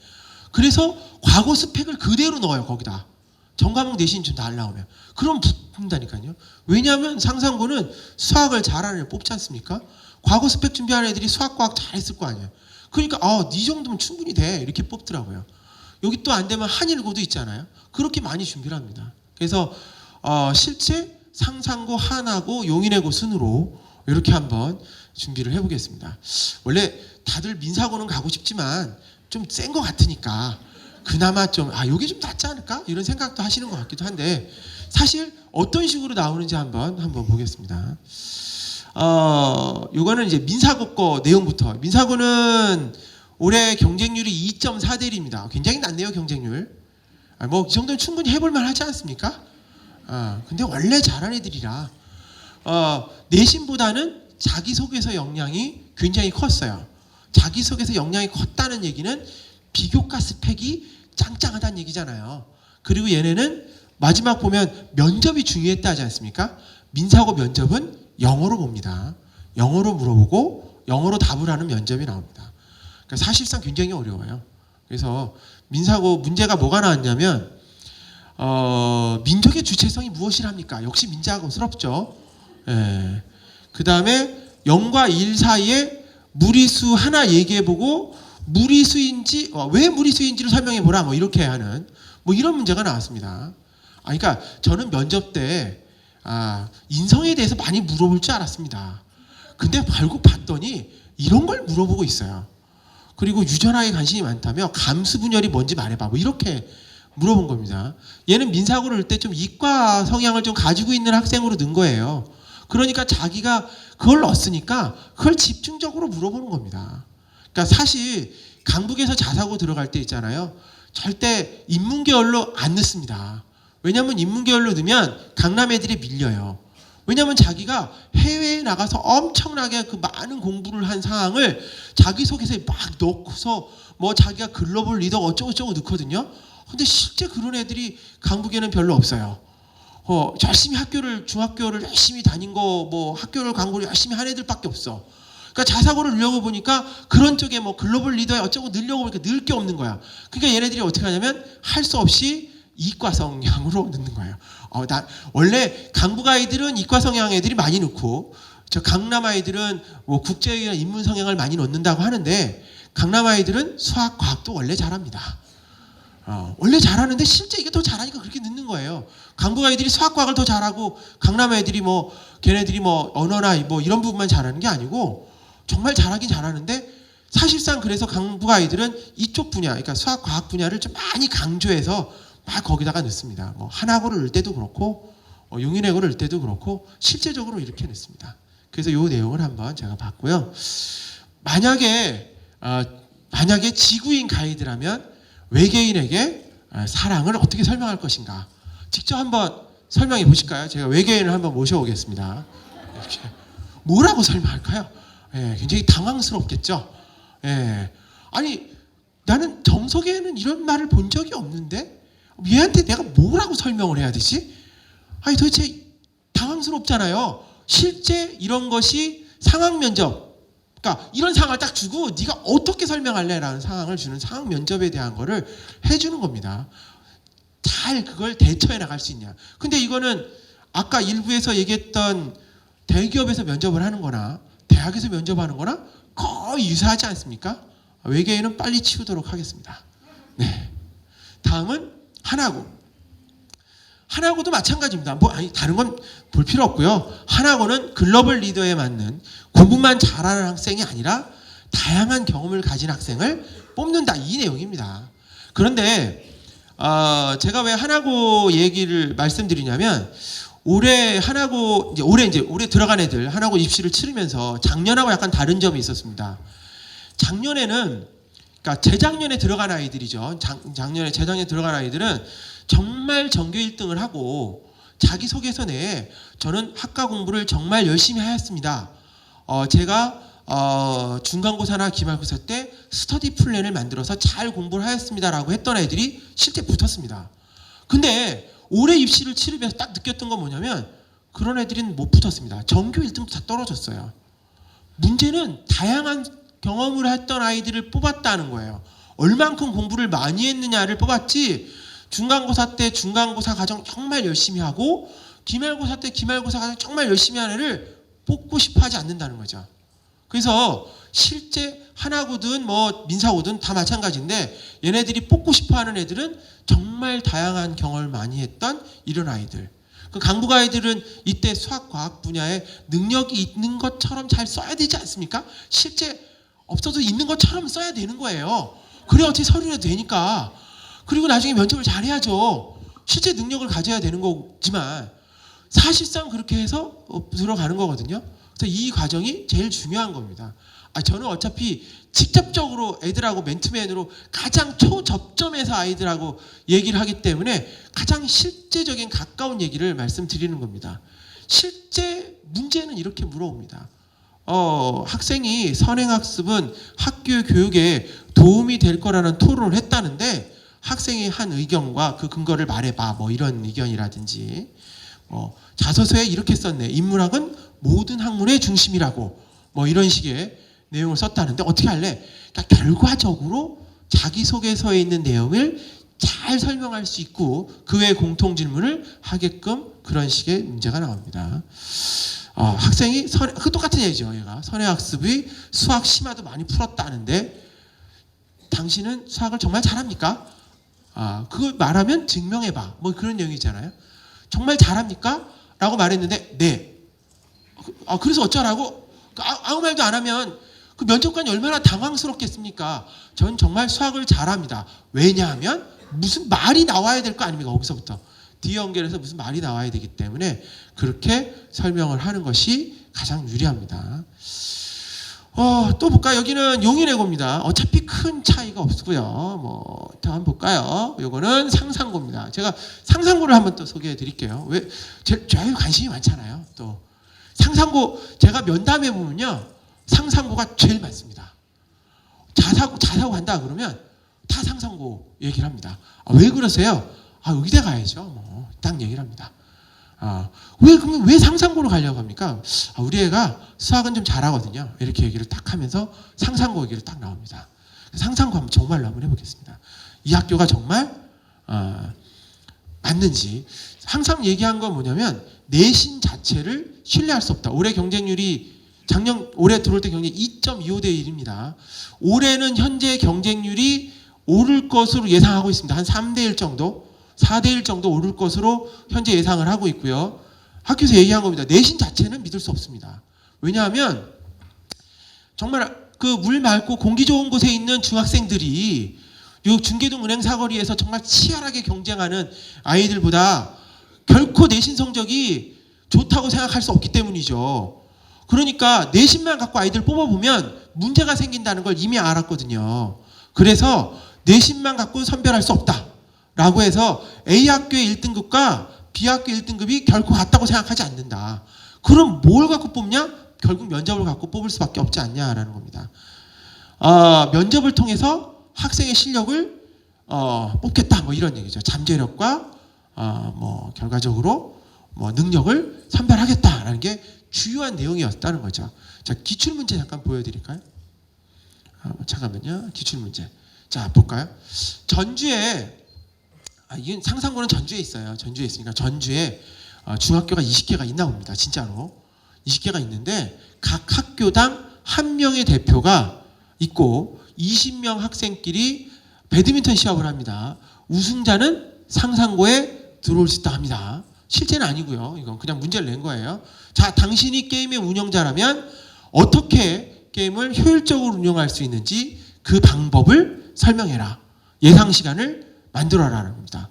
그래서 과거 스펙을 그대로 넣어요. 거기다. 전과목 내신 좀 다 나오면. 그럼 붙는다니까요. 왜냐하면 상상고는 수학을 잘하는 애 뽑지 않습니까? 과거 스펙 준비하는 애들이 수학, 과학 잘했을 거 아니에요. 그러니까 네 정도면 충분히 돼. 이렇게 뽑더라고요. 여기 또 안 되면 한일고도 있잖아요. 그렇게 많이 준비를 합니다. 그래서 실제 상상고, 하나고, 용인외고 순으로 이렇게 한번 준비를 해보겠습니다. 원래 다들 민사고는 가고 싶지만 좀 센 것 같으니까 그나마 좀 이게 좀 낫지 않을까? 이런 생각도 하시는 것 같기도 한데 사실 어떤 식으로 나오는지 한번 보겠습니다. 요거는 이제 민사고 거 내용부터. 민사고는 올해 경쟁률이 2.4대1입니다. 굉장히 낮네요, 경쟁률. 이 정도는 충분히 해볼만 하지 않습니까? 근데 원래 잘한 애들이라 내신보다는 자기소개서 역량이 굉장히 컸어요. 자기소개서 역량이 컸다는 얘기는 비교과 스펙이 짱짱하다는 얘기잖아요. 그리고 얘네는 마지막 보면 면접이 중요했다 하지 않습니까? 민사고 면접은 영어로 봅니다. 영어로 물어보고 영어로 답을 하는 면접이 나옵니다. 그러니까 사실상 굉장히 어려워요. 그래서 민사고 문제가 뭐가 나왔냐면 민족의 주체성이 무엇이랍니까? 역시 민자고스럽죠. 예. 그 다음에 0과 1 사이에 무리수 하나 얘기해보고 무리수인지 왜 무리수인지를 설명해보라 이렇게 하는 이런 문제가 나왔습니다. 그러니까 저는 면접 때 인성에 대해서 많이 물어볼 줄 알았습니다. 근데 결국 봤더니 이런 걸 물어보고 있어요. 그리고 유전학에 관심이 많다며 감수분열이 뭔지 말해봐 이렇게 물어본 겁니다. 얘는 민사고를 할 때 좀 이과 성향을 좀 가지고 있는 학생으로 넣은 거예요. 그러니까 자기가 그걸 넣었으니까 그걸 집중적으로 물어보는 겁니다. 그러니까 사실 강북에서 자사고 들어갈 때 있잖아요. 절대 인문계열로 안 넣습니다. 왜냐하면 인문계열로 넣으면 강남 애들이 밀려요. 왜냐하면 자기가 해외에 나가서 엄청나게 그 많은 공부를 한 상황을 자기소개서에 막 넣고서 자기가 글로벌 리더 어쩌고저쩌고 넣거든요. 근데 실제 그런 애들이 강북에는 별로 없어요. 열심히 중학교를 열심히 다닌 거, 학교를 광고를 열심히 한 애들밖에 없어. 그러니까 자사고를 넣으려고 보니까 그런 쪽에 글로벌 리더에 어쩌고 넣으려고 보니까 넣을 게 없는 거야. 그러니까 얘네들이 어떻게 하냐면 할 수 없이 이과 성향으로 넣는 거예요. 원래 강북 아이들은 이과 성향 애들이 많이 넣고 저 강남 아이들은 국제나 인문 성향을 많이 넣는다고 하는데 강남 아이들은 수학, 과학도 원래 잘합니다. 원래 잘하는데 실제 이게 더 잘하니까 그렇게 늦는 거예요. 강북 아이들이 수학과학을 더 잘하고 강남 애들이 뭐 걔네들이 뭐 언어나 뭐 이런 부분만 잘하는 게 아니고 정말 잘하긴 잘하는데 사실상 그래서 강북 아이들은 이쪽 분야, 그러니까 수학 과학 분야를 좀 많이 강조해서 막 거기다가 넣습니다. 뭐 한학고를 넣을 때도 그렇고 용인외고를 넣을 때도 그렇고 실제적으로 이렇게 넣습니다. 그래서 이 내용을 한번 제가 봤고요. 만약에 지구인 가이드라면 외계인에게 사랑을 어떻게 설명할 것인가? 직접 한번 설명해 보실까요? 제가 외계인을 한번 모셔오겠습니다. 이렇게. 뭐라고 설명할까요? 예, 굉장히 당황스럽겠죠. 예. 아니 나는 정석에는 이런 말을 본 적이 없는데 얘한테 내가 뭐라고 설명을 해야 되지? 아니 도대체 당황스럽잖아요. 실제 이런 것이 상황 면접, 그러니까 이런 상황을 딱 주고 네가 어떻게 설명할래라는 상황을 주는 상황 면접에 대한 거를 해주는 겁니다. 잘 그걸 대처해 나갈 수 있냐. 근데 이거는 아까 일부에서 얘기했던 대기업에서 면접을 하는 거나 대학에서 면접하는 거나 거의 유사하지 않습니까? 외계인은 빨리 치우도록 하겠습니다. 네. 다음은 한학고. 한학고도 마찬가지입니다. 다른 건 볼 필요 없고요. 한학고는 글로벌 리더에 맞는 공부만 잘하는 학생이 아니라 다양한 경험을 가진 학생을 뽑는다. 이 내용입니다. 그런데 제가 왜 한학고 얘기를 말씀드리냐면 올해 들어간 애들 한학고 입시를 치르면서 작년하고 약간 다른 점이 있었습니다. 작년에는 그러니까 재작년에 들어간 아이들이죠. 재작년에 들어간 아이들은 정말 전교 1등을 하고 자기소개서 내에 저는 학과 공부를 정말 열심히 하였습니다. 제가 중간고사나 기말고사 때 스터디 플랜을 만들어서 잘 공부를 하였습니다라고 했던 애들이 실제 붙었습니다. 근데 올해 입시를 치르면서 딱 느꼈던 건 뭐냐면 그런 애들은 못 붙었습니다. 전교 1등도 다 떨어졌어요. 문제는 다양한 경험을 했던 아이들을 뽑았다는 거예요. 얼만큼 공부를 많이 했느냐를 뽑았지 중간고사 때 중간고사 과정 정말 열심히 하고 기말고사 때 기말고사 과정 정말 열심히 하는 애를 뽑고 싶어 하지 않는다는 거죠. 그래서 실제 한학고든 뭐 민사고든 다 마찬가지인데 얘네들이 뽑고 싶어 하는 애들은 정말 다양한 경험을 많이 했던 이런 아이들. 그 강북 아이들은 이때 수학 과학 분야에 능력이 있는 것처럼 잘 써야 되지 않습니까? 실제 없어도 있는 것처럼 써야 되는 거예요. 그래 어떻게 서류가 되니까. 그리고 나중에 면접을 잘해야죠. 실제 능력을 가져야 되는 거지만 사실상 그렇게 해서 들어가는 거거든요. 그래서 이 과정이 제일 중요한 겁니다. 저는 어차피 직접적으로 애들하고 맨투맨으로 가장 초접점에서 아이들하고 얘기를 하기 때문에 가장 실제적인 가까운 얘기를 말씀드리는 겁니다. 실제 문제는 이렇게 물어봅니다. 학생이 선행학습은 학교 교육에 도움이 될 거라는 토론을 했다는데 학생이 한 의견과 그 근거를 말해봐. 뭐 이런 의견이라든지 자소서에 이렇게 썼네. 인문학은 모든 학문의 중심이라고 뭐 이런 식의 내용을 썼다는데 어떻게 할래? 그러니까 결과적으로 자기소개서에 있는 내용을 잘 설명할 수 있고 그 외 공통 질문을 하게끔 그런 식의 문제가 나옵니다. 학생이 똑같은 얘기죠. 얘가 선행학습의 수학 심화도 많이 풀었다는데 당신은 수학을 정말 잘합니까? 그거 말하면 증명해봐. 뭐 그런 내용이잖아요. 정말 잘합니까? 라고 말했는데 네. 그래서 어쩌라고? 아무 말도 안 하면 그 면접관이 얼마나 당황스럽겠습니까? 전 정말 수학을 잘합니다. 왜냐하면 무슨 말이 나와야 될 거 아닙니까? 거기서부터 뒤 연결해서 무슨 말이 나와야 되기 때문에 그렇게 설명을 하는 것이 가장 유리합니다. 또 볼까요? 여기는 용인외고입니다. 어차피 큰 차이가 없고요. 더 한번 볼까요? 요거는 상상고입니다. 제가 상상고를 한번 또 소개해 드릴게요. 저희 관심이 많잖아요. 또 상상고 제가 면담해 보면요. 상상고가 제일 많습니다. 자사고 한다 그러면 다 상상고 얘기를 합니다. 왜 그러세요? 의대 가야죠. 딱 얘기를 합니다. 그러면 왜 상상고로 가려고 합니까? 우리 애가 수학은 좀 잘하거든요. 이렇게 얘기를 딱 하면서 상상고 얘기를 딱 나옵니다. 상상고 한번 정말로 한번 해보겠습니다. 이 학교가 정말 맞는지. 항상 얘기한 건 뭐냐면 내신 자체를 신뢰할 수 없다. 올해 경쟁률이 올해 들어올 때 경쟁 2.25대 1입니다. 올해는 현재 경쟁률이 오를 것으로 예상하고 있습니다. 한 3대1 정도, 4대1 정도 오를 것으로 현재 예상을 하고 있고요. 학교에서 얘기한 겁니다. 내신 자체는 믿을 수 없습니다. 왜냐하면 정말 그 물 맑고 공기 좋은 곳에 있는 중학생들이 요 중계동 은행 사거리에서 정말 치열하게 경쟁하는 아이들보다 결코 내신 성적이 좋다고 생각할 수 없기 때문이죠. 그러니까 내신만 갖고 아이들 뽑아보면 문제가 생긴다는 걸 이미 알았거든요. 그래서 내신만 갖고 선별할 수 없다라고 해서 A 학교의 1등급과 B 학교 1등급이 결코 같다고 생각하지 않는다. 그럼 뭘 갖고 뽑냐? 결국 면접을 갖고 뽑을 수밖에 없지 않냐라는 겁니다. 면접을 통해서 학생의 실력을 뽑겠다, 뭐 이런 얘기죠. 잠재력과 뭐 결과적으로 뭐 능력을 선별하겠다라는 게 주요한 내용이었다는 거죠. 자, 기출 문제 잠깐 보여드릴까요? 잠깐만요. 기출 문제. 자, 볼까요? 전주에 이건 상상고는 전주에 있어요. 전주에 있으니까 전주에 중학교가 20개가 있나 봅니다. 진짜로 20개가 있는데 각 학교당 한 명의 대표가 있고 20명 학생끼리 배드민턴 시합을 합니다. 우승자는 상상고에 들어올 수 있다 합니다. 실제는 아니고요. 이건 그냥 문제를 낸 거예요. 자, 당신이 게임의 운영자라면 어떻게 게임을 효율적으로 운영할 수 있는지 그 방법을 설명해라. 예상 시간을 만들어라는 겁니다.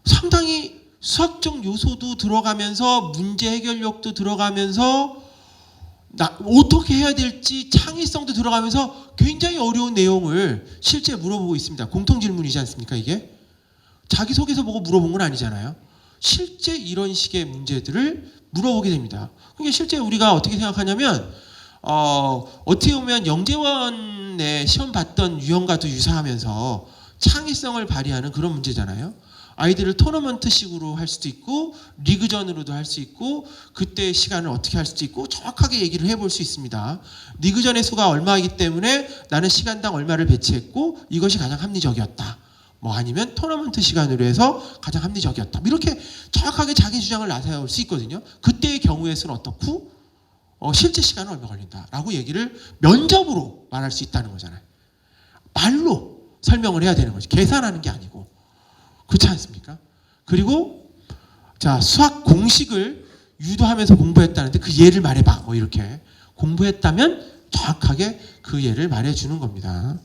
상당히 수학적 요소도 들어가면서 문제 해결력도 들어가면서 어떻게 해야 될지 창의성도 들어가면서 굉장히 어려운 내용을 실제 물어보고 있습니다. 공통질문이지 않습니까 이게? 자기소개서 보고 물어본 건 아니잖아요. 실제 이런 식의 문제들을 물어보게 됩니다. 그러니까 실제 우리가 어떻게 생각하냐면 어떻게 보면 영재원의 시험 봤던 유형과도 유사하면서 창의성을 발휘하는 그런 문제잖아요. 아이들을 토너먼트식으로 할 수도 있고 리그전으로도 할 수 있고 그때 시간을 어떻게 할 수도 있고 정확하게 얘기를 해볼 수 있습니다. 리그전의 수가 얼마이기 때문에 나는 시간당 얼마를 배치했고 이것이 가장 합리적이었다. 뭐 아니면 토너먼트 시간으로 해서 가장 합리적이었다. 이렇게 정확하게 자기 주장을 나세울 수 있거든요. 그때의 경우에서는 어떻고 실제 시간은 얼마 걸린다라고 얘기를 면접으로 말할 수 있다는 거잖아요. 말로 설명을 해야 되는 거죠. 계산하는 게 아니고. 그렇지 않습니까? 그리고 자, 수학 공식을 유도하면서 공부했다는데 그 예를 말해봐. 뭐 이렇게 공부했다면 정확하게 그 예를 말해주는 겁니다.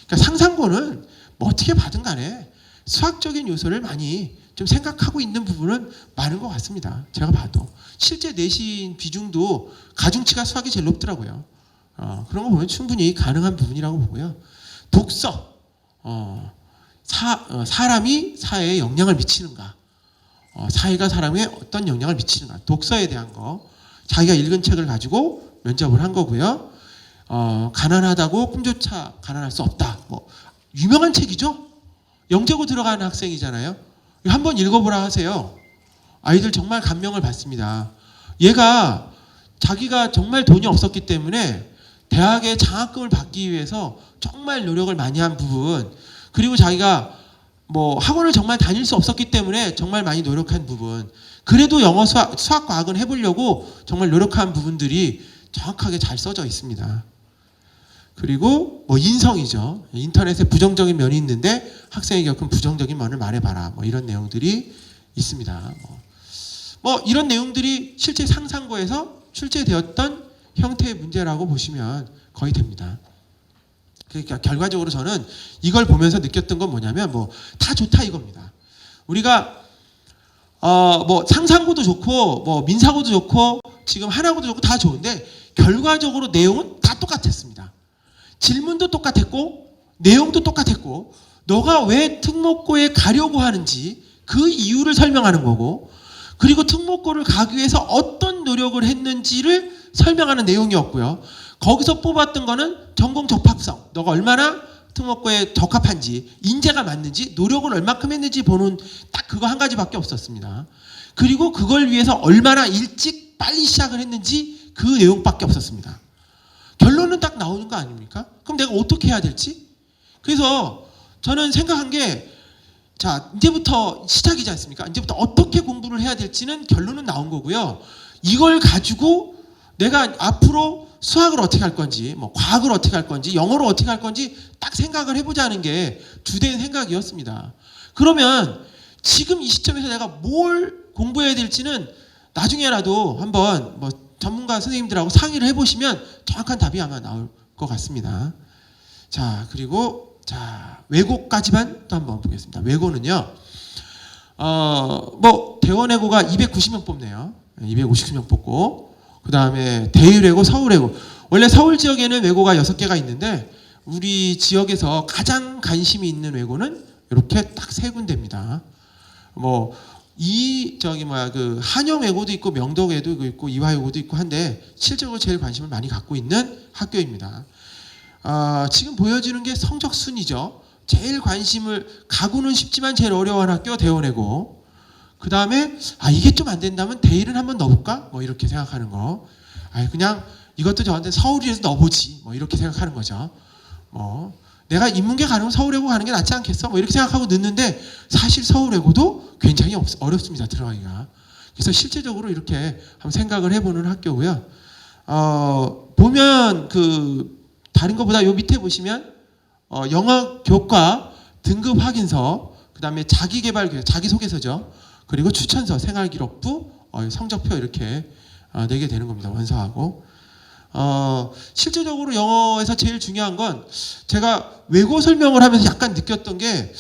그러니까 상상고는 뭐 어떻게 받은 간에 수학적인 요소를 많이 좀 생각하고 있는 부분은 많은 것 같습니다. 제가 봐도 실제 내신 비중도 가중치가 수학이 제일 높더라고요. 그런 거 보면 충분히 가능한 부분이라고 보고요. 독서, 사람이 사회에 영향을 미치는가, 사회가 사람에 어떤 영향을 미치는가, 독서에 대한 거, 자기가 읽은 책을 가지고 면접을 한 거고요. 가난하다고 꿈조차 가난할 수 없다. 뭐 유명한 책이죠. 영재고 들어가는 학생이잖아요. 한번 읽어보라 하세요. 아이들 정말 감명을 받습니다. 얘가 자기가 정말 돈이 없었기 때문에 대학에 장학금을 받기 위해서 정말 노력을 많이 한 부분, 그리고 자기가 뭐 학원을 정말 다닐 수 없었기 때문에 정말 많이 노력한 부분, 그래도 영어, 수학, 과학은 해보려고 정말 노력한 부분들이 정확하게 잘 써져 있습니다. 그리고 뭐 인성이죠. 인터넷에 부정적인 면이 있는데 학생이 겪은 부정적인 면을 말해봐라. 뭐 이런 내용들이 있습니다. 뭐 이런 내용들이 실제 상상고에서 출제되었던 형태의 문제라고 보시면 거의 됩니다. 그러니까 결과적으로 저는 이걸 보면서 느꼈던 건 뭐냐면 뭐 다 좋다 이겁니다. 우리가 뭐 상상고도 좋고 뭐 민사고도 좋고 지금 하나고도 좋고 다 좋은데 결과적으로 내용은 다 똑같았습니다. 질문도 똑같았고 내용도 똑같았고 너가 왜 특목고에 가려고 하는지 그 이유를 설명하는 거고, 그리고 특목고를 가기 위해서 어떤 노력을 했는지를 설명하는 내용이었고요. 거기서 뽑았던 거는 전공 적합성, 너가 얼마나 특목고에 적합한지, 인재가 맞는지, 노력을 얼마큼 했는지 보는 딱 그거 한 가지밖에 없었습니다. 그리고 그걸 위해서 얼마나 일찍 빨리 시작을 했는지 그 내용밖에 없었습니다. 결론은 딱 나오는 거 아닙니까? 그럼 내가 어떻게 해야 될지? 그래서 저는 생각한 게, 자, 이제부터 시작이지 않습니까? 이제부터 어떻게 공부를 해야 될지는 결론은 나온 거고요. 이걸 가지고 내가 앞으로 수학을 어떻게 할 건지, 뭐 과학을 어떻게 할 건지, 영어를 어떻게 할 건지 딱 생각을 해보자는 게 주된 생각이었습니다. 그러면 지금 이 시점에서 내가 뭘 공부해야 될지는 나중에라도 한번 뭐 전문가 선생님들하고 상의를 해보시면 정확한 답이 아마 나올 것 같습니다. 자, 그리고 외고까지만 또 한번 보겠습니다. 외고는요, 뭐 대원외고가 290명 뽑네요. 250명 뽑고, 그 다음에 대일외고, 서울외고. 원래 서울 지역에는 외고가 6개가 있는데 우리 지역에서 가장 관심이 있는 외고는 이렇게 딱 3군데입니다. 뭐 그 한영외고도 있고 명덕외고도 있고 이화외고도 있고 한데 실제로 제일 관심을 많이 갖고 있는 학교입니다. 지금 보여지는 게 성적 순이죠. 제일 관심을, 가구는 쉽지만 제일 어려운 학교 대원외고. 그 다음에 이게 좀 안 된다면 대일은 한번 넣어볼까? 뭐 이렇게 생각하는 거. 그냥 이것도 저한테 서울이라서 넣어보지. 뭐 이렇게 생각하는 거죠. 뭐 내가 인문계 가는 건 서울외고 가는 게 낫지 않겠어? 뭐 이렇게 생각하고 넣는데 사실 서울외고도 굉장히 어렵습니다. 들어가기가. 그래서 실제적으로 이렇게 한번 생각을 해보는 학교고요. 보면 다른 것보다 요 밑에 보시면 영어 교과 등급 확인서, 그 다음에 자기개발 자기소개서죠. 그리고 추천서, 생활기록부, 성적표 이렇게 내게 되는 겁니다. 원서하고. 실제적으로 영어에서 제일 중요한 건 제가 외고 설명을 하면서 약간 느꼈던 게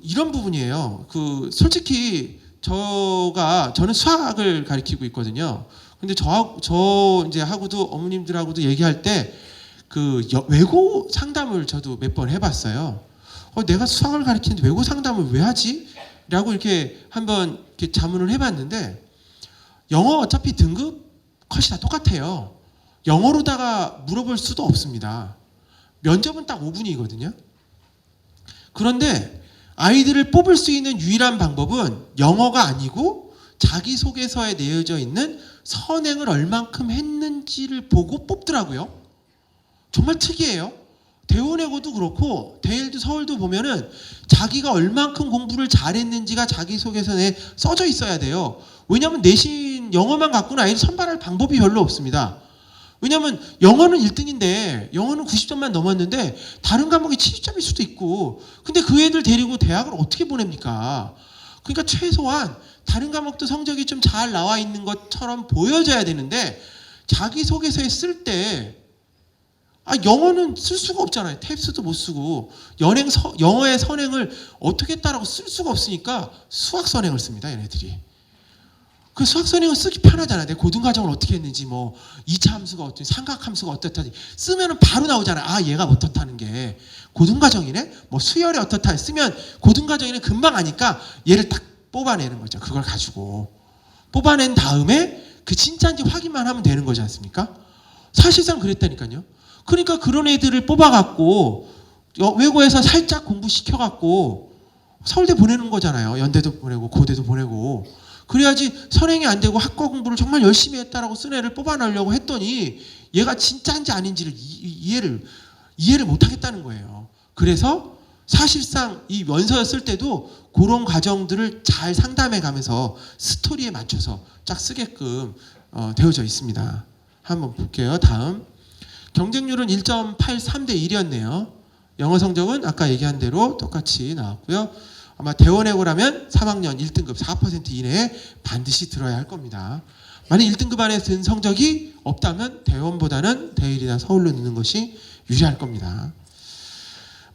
이런 부분이에요. 솔직히 저는 수학을 가르치고 있거든요. 근데 저 이제 하고도 어머님들하고도 얘기할 때 외고 상담을 저도 몇 번 해봤어요. 내가 수학을 가르치는데 외고 상담을 왜 하지? 라고 이렇게 한번 이렇게 자문을 해봤는데, 영어 어차피 등급 컷이 다 똑같아요. 영어로다가 물어볼 수도 없습니다. 면접은 딱 5분이거든요. 그런데 아이들을 뽑을 수 있는 유일한 방법은 영어가 아니고 자기소개서에 내어져 있는 선행을 얼만큼 했는지를 보고 뽑더라고요. 정말 특이해요. 대원외고도 그렇고 대일도 서울도 보면은 자기가 얼만큼 공부를 잘했는지가 자기소개서에 써져 있어야 돼요. 왜냐하면 내신 영어만 갖고는 아이를 선발할 방법이 별로 없습니다. 왜냐하면 영어는 1등인데 영어는 90점만 넘었는데 다른 과목이 70점일 수도 있고, 근데 그 애들 데리고 대학을 어떻게 보냅니까? 그러니까 최소한 다른 과목도 성적이 좀 잘 나와 있는 것처럼 보여져야 되는데, 자기소개서에 쓸 때 영어는 쓸 수가 없잖아요. 탭스도 못 쓰고 영어의 선행을 어떻게 했다라고 쓸 수가 없으니까 수학 선행을 씁니다. 얘네들이. 그 수학 선행은 쓰기 편하잖아요. 내 고등과정을 어떻게 했는지, 뭐 2차 함수가 어떻게, 삼각함수가 어떻다지 쓰면은 바로 나오잖아요. 얘가 어떻다는 게 고등과정이네. 뭐 수열이 어떻다 쓰면 고등과정이는 금방 아니까 얘를 딱 뽑아내는 거죠. 그걸 가지고 뽑아낸 다음에 진짜인지 확인만 하면 되는 거지 않습니까? 사실상 그랬다니까요. 그러니까 그런 애들을 뽑아갖고 외고에서 살짝 공부시켜갖고 서울대 보내는 거잖아요. 연대도 보내고 고대도 보내고. 그래야지 선행이 안 되고 학과 공부를 정말 열심히 했다라고 쓴 애를 뽑아내려고 했더니 얘가 진짜인지 아닌지를 이해를 못하겠다는 거예요. 그래서 사실상 이 원서 쓸 때도 그런 과정들을 잘 상담해 가면서 스토리에 맞춰서 쫙 쓰게끔 되어져 있습니다. 한번 볼게요. 다음. 경쟁률은 1.83대 1이었네요. 영어 성적은 아까 얘기한 대로 똑같이 나왔고요. 아마 대원외고라면 3학년 1등급 4% 이내에 반드시 들어야 할 겁니다. 만약 1등급 안에 든 성적이 없다면 대원보다는 대일이나 서울로 넣는 것이 유리할 겁니다.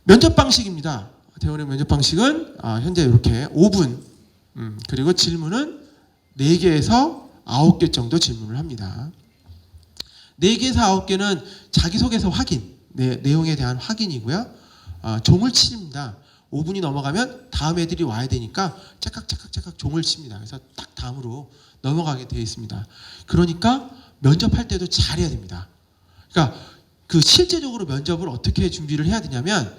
면접 방식입니다. 대원외고 면접 방식은 현재 이렇게 5분, 그리고 질문은 4개에서 9개 정도 질문을 합니다. 4개에서 9개는 자기소개서 확인, 내용에 대한 확인이고요. 종을 칩니다. 5분이 넘어가면 다음 애들이 와야 되니까 짝깍 종을 칩니다. 그래서 딱 다음으로 넘어가게 되어 있습니다. 그러니까 면접할 때도 잘해야 됩니다. 그러니까 실제적으로 면접을 어떻게 준비를 해야 되냐면,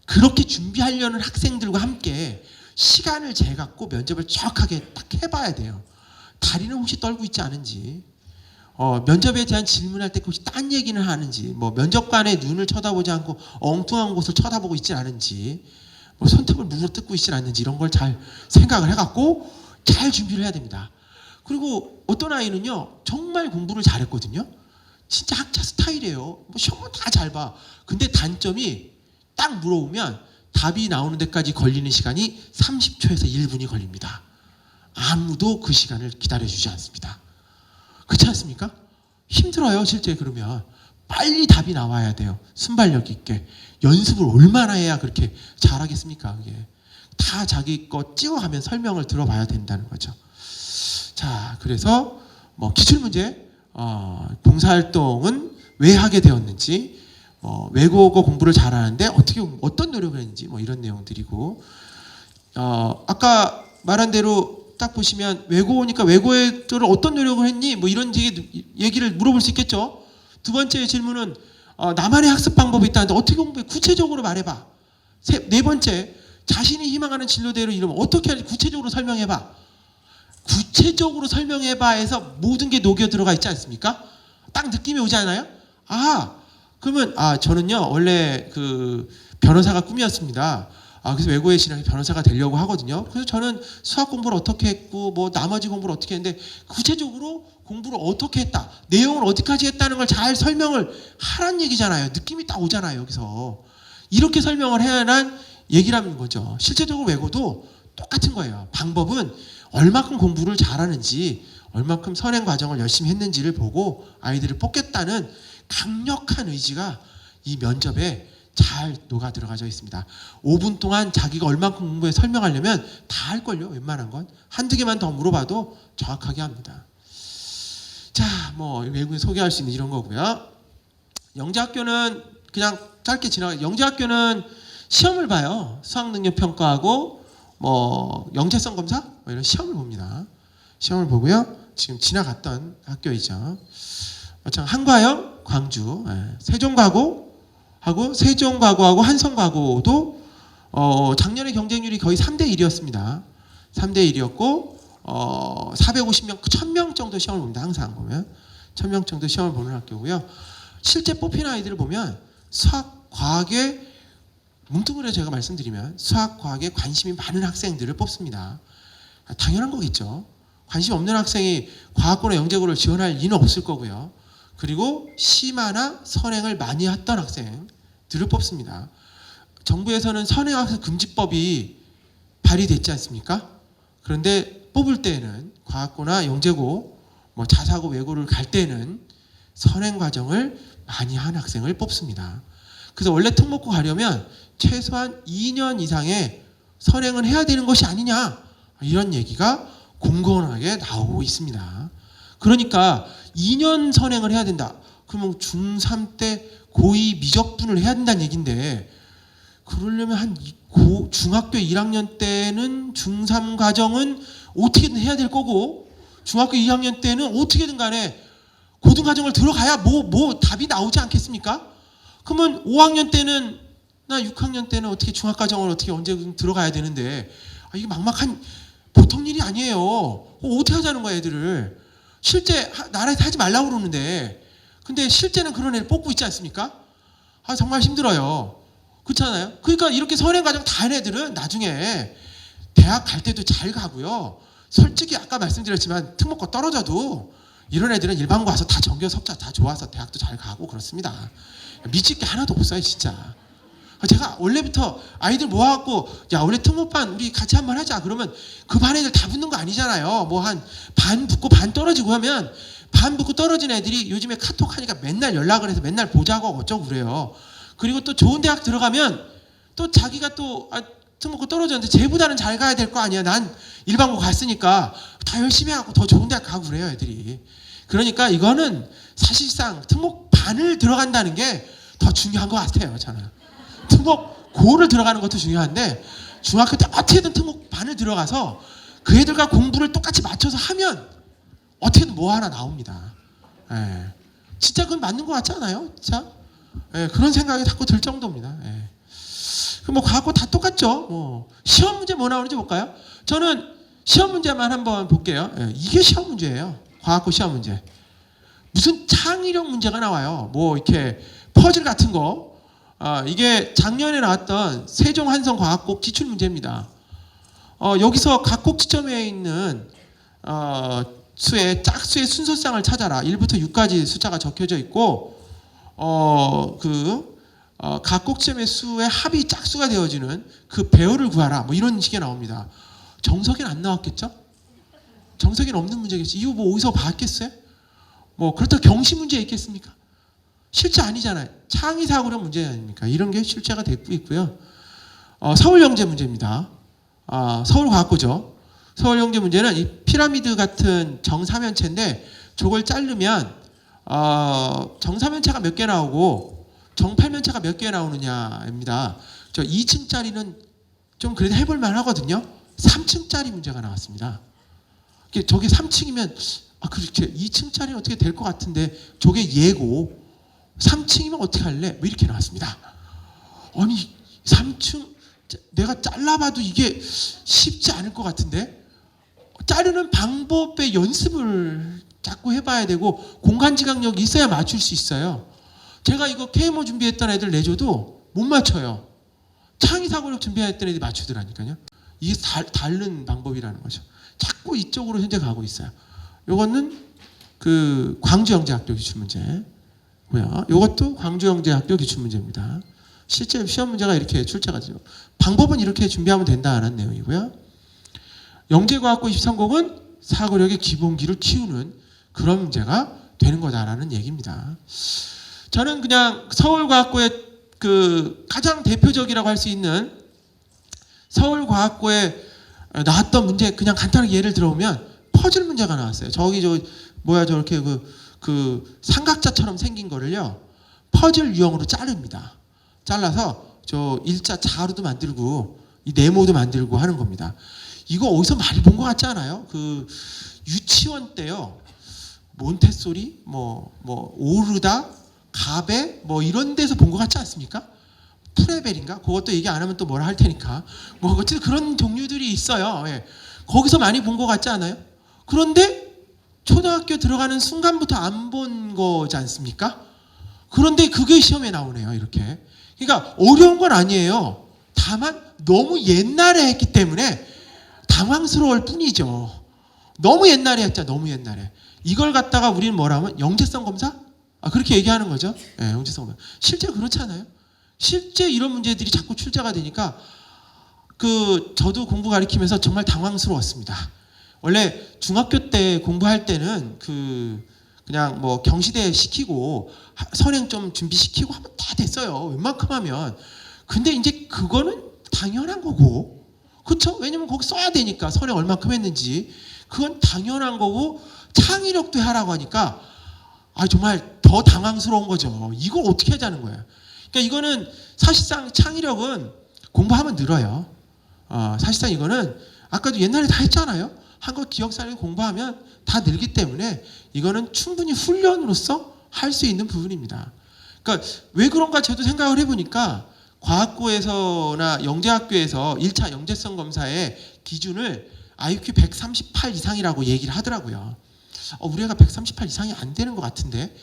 그렇게 준비하려는 학생들과 함께 시간을 재갖고 면접을 정확하게 딱 해봐야 돼요. 다리는 혹시 떨고 있지 않은지, 면접에 대한 질문할 때 혹시 딴 얘기는 하는지, 뭐 면접관의 눈을 쳐다보지 않고 엉뚱한 곳을 쳐다보고 있지 않은지, 뭐 손톱을 물어뜯고 있지 않는지, 이런 걸 잘 생각을 해갖고 잘 준비를 해야 됩니다. 그리고 어떤 아이는요 정말 공부를 잘했거든요. 진짜 학자 스타일이에요. 뭐 시험은 다 잘 봐. 근데 단점이 딱 물어보면 답이 나오는 데까지 걸리는 시간이 30초에서 1분이 걸립니다. 아무도 그 시간을 기다려주지 않습니다. 그렇지 않습니까? 힘들어요, 실제. 그러면 빨리 답이 나와야 돼요. 순발력 있게. 연습을 얼마나 해야 그렇게 잘하겠습니까? 그게 다 자기 거 찍어가면 설명을 들어봐야 된다는 거죠. 자, 그래서 뭐 기출문제, 봉사활동은 왜 하게 되었는지, 외국어 공부를 잘하는데 어떤 노력을 했는지, 뭐 이런 내용들이고, 아까 말한 대로 딱 보시면 외국어니까 외국어를 어떤 노력을 했니? 뭐 이런 얘기를 물어볼 수 있겠죠. 두 번째 질문은 나만의 학습 방법이 있다는데 어떻게 공부해? 구체적으로 말해봐. 네 번째, 자신이 희망하는 진로대로 이러면 어떻게 할지 구체적으로 설명해봐. 구체적으로 설명해봐에서 모든 게 녹여 들어가 있지 않습니까? 딱 느낌이 오지 않아요? 그러면 저는요 원래 그 변호사가 꿈이었습니다. 그래서 외국에 진학해 변호사가 되려고 하거든요. 그래서 저는 수학 공부를 어떻게 했고 뭐 나머지 공부를 어떻게 했는데 구체적으로 공부를 어떻게 했다, 내용을 어디까지 했다는 걸 잘 설명을 하란 얘기잖아요. 느낌이 딱 오잖아요. 여기서 이렇게 설명을 해야만 얘기라는 거죠. 실제적으로 외고도 똑같은 거예요. 방법은 얼마큼 공부를 잘하는지, 얼마큼 선행 과정을 열심히 했는지를 보고 아이들을 뽑겠다는 강력한 의지가 이 면접에 잘 녹아 들어가져 있습니다. 5분 동안 자기가 얼마큼 공부해 설명하려면 다 할걸요. 웬만한 건 한두 개만 더 물어봐도 정확하게 합니다. 자, 뭐 외국인 소개할 수 있는 이런 거고요. 영재학교는 그냥 짧게 지나가. 영재학교는 시험을 봐요. 수학능력 평가하고 뭐 영재성 검사 뭐 이런 시험을 봅니다. 시험을 보고요. 지금 지나갔던 학교이죠. 한과영, 광주, 세종과고하고 세종과고하고 한성과고도 작년에 경쟁률이 거의 3대 1이었습니다. 3대 1이었고 450명, 1000명 정도 시험을 봅니다. 항상 보면 1000명 정도 시험을 보는 학교고요. 실제 뽑힌 아이들을 보면 수학, 과학에 뭉뚱그려 제가 말씀드리면 수학, 과학에 관심이 많은 학생들을 뽑습니다. 당연한 거겠죠. 관심 없는 학생이 과학고나 영재고를 지원할 리는 없을 거고요. 그리고 심화나 선행을 많이 했던 학생들을 뽑습니다. 정부에서는 선행학습 금지법이 발의됐지 않습니까? 그런데 뽑을 때에는 과학고나 영재고, 뭐 자사고, 외고를 갈 때는 선행 과정을 많이 한 학생을 뽑습니다. 그래서 원래 특목고 가려면 최소한 2년 이상의 선행을 해야 되는 것이 아니냐, 이런 얘기가 공공하게 나오고 있습니다. 그러니까 2년 선행을 해야 된다. 그러면 중3 때 고2 미적분을 해야 된다는 얘기인데, 그러려면 중학교 1학년 때는 중3 과정은 어떻게든 해야 될 거고, 중학교 2학년 때는 어떻게든 간에 고등과정을 들어가야 뭐 답이 나오지 않겠습니까? 그러면 5학년 때는 나 6학년 때는 어떻게 중학과정을 어떻게 언제든 들어가야 되는데, 이게 막막한 보통 일이 아니에요. 어떻게 하자는 거야, 애들을. 실제 나라에서 하지 말라고 그러는데, 근데 실제는 그런 애를 뽑고 있지 않습니까? 정말 힘들어요. 그렇잖아요. 그러니까 이렇게 선행 과정 다 한 애들은 나중에 대학 갈 때도 잘 가고요. 솔직히 아까 말씀드렸지만 특목고 떨어져도 이런 애들은 일반고 와서 다 전교 석자 다 좋아서 대학도 잘 가고 그렇습니다. 미칠 게 하나도 없어요, 진짜. 제가 원래부터 아이들 모아갖고 야, 원래 특목반 우리 같이 한번 하자 그러면 그 반 애들 다 붙는 거 아니잖아요. 뭐 한 반 붙고 반 떨어지고 하면 반 붙고 떨어진 애들이 요즘에 카톡 하니까 맨날 연락을 해서 맨날 보자고 어쩌고 그래요. 그리고 또 좋은 대학 들어가면 또 자기가 또 특목고 떨어졌는데 쟤보다는 잘 가야 될 거 아니야. 난 일반고 갔으니까 다 열심히 하고 더 좋은 대학 가고 그래요, 애들이. 그러니까 이거는 사실상 특목반을 들어간다는 게 더 중요한 것 같아요, 저는. 특목고를 들어가는 것도 중요한데 중학교 때 어떻게든 특목반을 들어가서 그 애들과 공부를 똑같이 맞춰서 하면 어떻게든 뭐 하나 나옵니다. 진짜 그건 맞는 것 같지 않아요? 진짜? 그런 생각이 자꾸 들 정도입니다. 뭐 과학고 다 똑같죠. 시험 문제 뭐 나오는지 볼까요? 저는 시험 문제만 한번 볼게요. 이게 시험 문제예요. 과학고 시험 문제. 무슨 창의력 문제가 나와요. 뭐 이렇게 퍼즐 같은 거. 이게 작년에 나왔던 세종 한성 과학고 기출 문제입니다. 여기서 각 꼭지점에 있는 수의 짝수의 순서쌍을 찾아라. 1부터 6까지 숫자가 적혀져 있고 각 꼭지점의 수의 합이 짝수가 되어지는 그 배열을 구하라. 뭐 이런 식의 나옵니다. 정석에는 안 나왔겠죠? 정석에는 없는 문제겠지. 이거 뭐 어디서 봤겠어요? 뭐 그렇다고 경시 문제 있겠습니까? 실제 아니잖아요. 창의사고력 문제 아닙니까? 이런 게 실제가 되고 있고요. 서울영재 문제입니다. 서울과학고죠. 서울영재 문제는 이 피라미드 같은 정사면체인데 저걸 자르면 정사면체가 몇 개 나오고 정팔면체가 몇 개 나오느냐입니다. 저 2층짜리는 좀 그래도 해볼만 하거든요. 3층짜리 문제가 나왔습니다. 저게 3층이면 그렇게 2층짜리는 어떻게 될 것 같은데 저게 예고 3층이면 어떻게 할래? 뭐 이렇게 나왔습니다. 아니 3층 내가 잘라봐도 이게 쉽지 않을 것 같은데 자르는 방법의 연습을 자꾸 해봐야 되고 공간지각력이 있어야 맞출 수 있어요. 제가 이거 KMO 준비했던 애들 내줘도 못 맞춰요. 창의사고력 준비했던 애들이 맞추더라니까요. 이게 다른 방법이라는 거죠. 자꾸 이쪽으로 현재 가고 있어요. 요거는 그 광주영재학교 기출문제고요. 요것도 광주영재학교 기출문제입니다. 실제 시험 문제가 이렇게 출제가 되죠. 방법은 이렇게 준비하면 된다는 내용이고요. 영재과학고 23곡은 사고력의 기본기를 키우는 그런 문제가 되는 거다라는 얘기입니다. 저는 그냥 서울과학고의 그 가장 대표적이라고 할 수 있는 서울과학고에 나왔던 문제 그냥 간단하게 예를 들어보면 퍼즐 문제가 나왔어요. 저렇게 그 삼각자처럼 생긴 거를요 퍼즐 유형으로 자릅니다. 잘라서 저 일자 자루도 만들고 이 네모도 만들고 하는 겁니다. 이거 어디서 많이 본 것 같지 않아요? 그 유치원 때요 몬테소리 뭐 오르다 가베 뭐 이런 데서 본 것 같지 않습니까? 프레벨인가? 그것도 얘기 안 하면 또 뭐라 할 테니까 뭐 어쨌든 그런 종류들이 있어요. 예. 거기서 많이 본 것 같지 않아요? 그런데 초등학교 들어가는 순간부터 안 본 거지 않습니까? 그런데 그게 시험에 나오네요. 이렇게. 그러니까 어려운 건 아니에요. 다만 너무 옛날에 했기 때문에 당황스러울 뿐이죠. 너무 옛날에 했죠. 너무 옛날에. 이걸 갖다가 우리는 뭐라 하면 영재성 검사? 그렇게 얘기하는 거죠. 네, 영재성 검사. 실제 그렇잖아요. 실제 이런 문제들이 자꾸 출제가 되니까 저도 공부 가르치면서 정말 당황스러웠습니다. 원래 중학교 때 공부할 때는 그냥 뭐 경시대 시키고 선행 좀 준비시키고 하면 다 됐어요. 웬만큼 하면. 근데 이제 그거는 당연한 거고 그렇죠? 왜냐면 거기 써야 되니까 선행 얼만큼 했는지 그건 당연한 거고 창의력도 하라고 하니까 정말 더 당황스러운 거죠. 이걸 어떻게 하자는 거예요. 그러니까 이거는 사실상 창의력은 공부하면 늘어요. 사실상 이거는 아까도 옛날에 다 했잖아요. 한 거 기억살기 공부하면 다 늘기 때문에 이거는 충분히 훈련으로서 할 수 있는 부분입니다. 그러니까 왜 그런가 저도 생각을 해보니까 과학고에서나 영재학교에서 1차 영재성 검사의 기준을 IQ 138 이상이라고 얘기를 하더라고요. 우리 애가 138 이상이 안 되는 것 같은데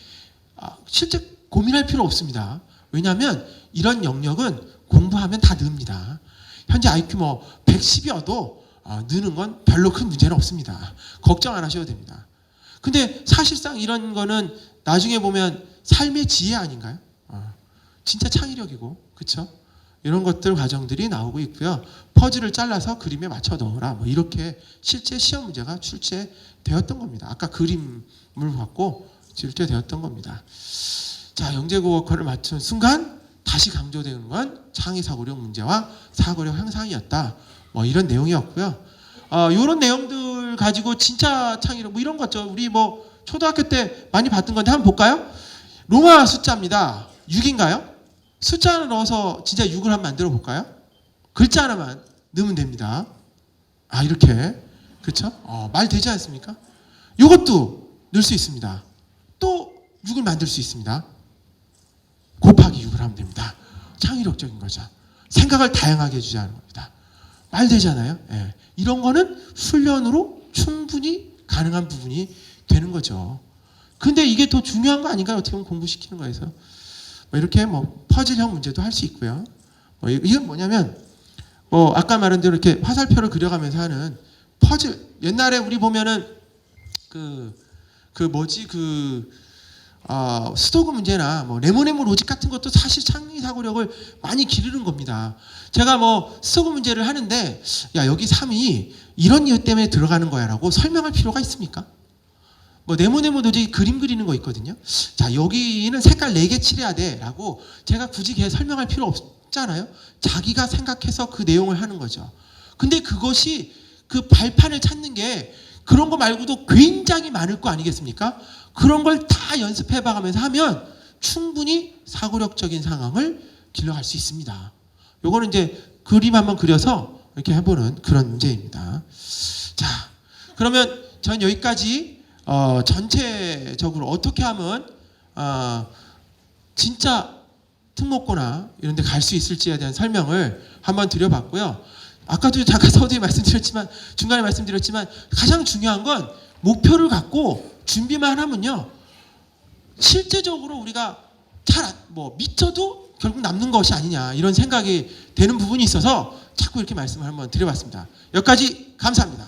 실제 고민할 필요 없습니다. 왜냐하면 이런 영역은 공부하면 다 늡니다. 현재 IQ 110이어도 느는 건 별로 큰 문제는 없습니다. 걱정 안 하셔도 됩니다. 근데 사실상 이런 거는 나중에 보면 삶의 지혜 아닌가요? 진짜 창의력이고 그렇죠? 이런 것들 과정들이 나오고 있고요. 퍼즐을 잘라서 그림에 맞춰 넣어라. 뭐 이렇게 실제 시험 문제가 출제되었던 겁니다. 아까 그림을 갖고 출제되었던 겁니다. 자, 영재국어를 맞춘 순간 다시 강조되는 건 창의사고력 문제와 사고력 향상이었다. 뭐 이런 내용이었고요. 이런 내용들 가지고 진짜 창의력 뭐 이런 거죠. 우리 뭐 초등학교 때 많이 봤던 건데 한번 볼까요? 로마 숫자입니다. 6인가요? 숫자 하나 넣어서 진짜 6을 한번 만들어 볼까요? 글자 하나만 넣으면 됩니다. 이렇게. 그렇죠? 말 되지 않습니까? 이것도 넣을 수 있습니다. 또 6을 만들 수 있습니다. 곱하기 6을 하면 됩니다. 창의력적인 거죠. 생각을 다양하게 해주자는 겁니다. 말 되잖아요. 예. 이런 거는 훈련으로 충분히 가능한 부분이 되는 거죠. 근데 이게 더 중요한 거 아닌가요? 어떻게 보면 공부시키는 거에서. 이렇게 퍼즐형 문제도 할 수 있고요. 이건 뭐냐면 아까 말한 대로 이렇게 화살표를 그려가면서 하는 퍼즐. 옛날에 우리 보면은 스토그 문제나 뭐 레모네모 로직 같은 것도 사실 창의 사고력을 많이 기르는 겁니다. 제가 뭐 스토그 문제를 하는데 야 여기 3이 이런 이유 때문에 들어가는 거야라고 설명할 필요가 있습니까? 뭐 네모네모 로직 그림 그리는 거 있거든요. 자 여기는 색깔 4개 칠해야 돼라고 제가 굳이 걔 설명할 필요 없잖아요. 자기가 생각해서 그 내용을 하는 거죠. 근데 그것이 그 발판을 찾는 게 그런 거 말고도 굉장히 많을 거 아니겠습니까? 그런 걸 다 연습해 봐가면서 하면 충분히 사고력적인 상황을 길러갈 수 있습니다. 요거는 이제 그림 한번 그려서 이렇게 해보는 그런 문제입니다. 자, 그러면 전 여기까지 전체적으로 어떻게 하면 진짜 특목고나 이런 데 갈 수 있을지에 대한 설명을 한번 드려봤고요. 아까도 잠깐 서두에 말씀드렸지만 중간에 말씀드렸지만 가장 중요한 건 목표를 갖고 준비만 하면요 실제적으로 우리가 미쳐도 결국 남는 것이 아니냐 이런 생각이 되는 부분이 있어서 자꾸 이렇게 말씀을 한번 드려봤습니다. 여기까지 감사합니다.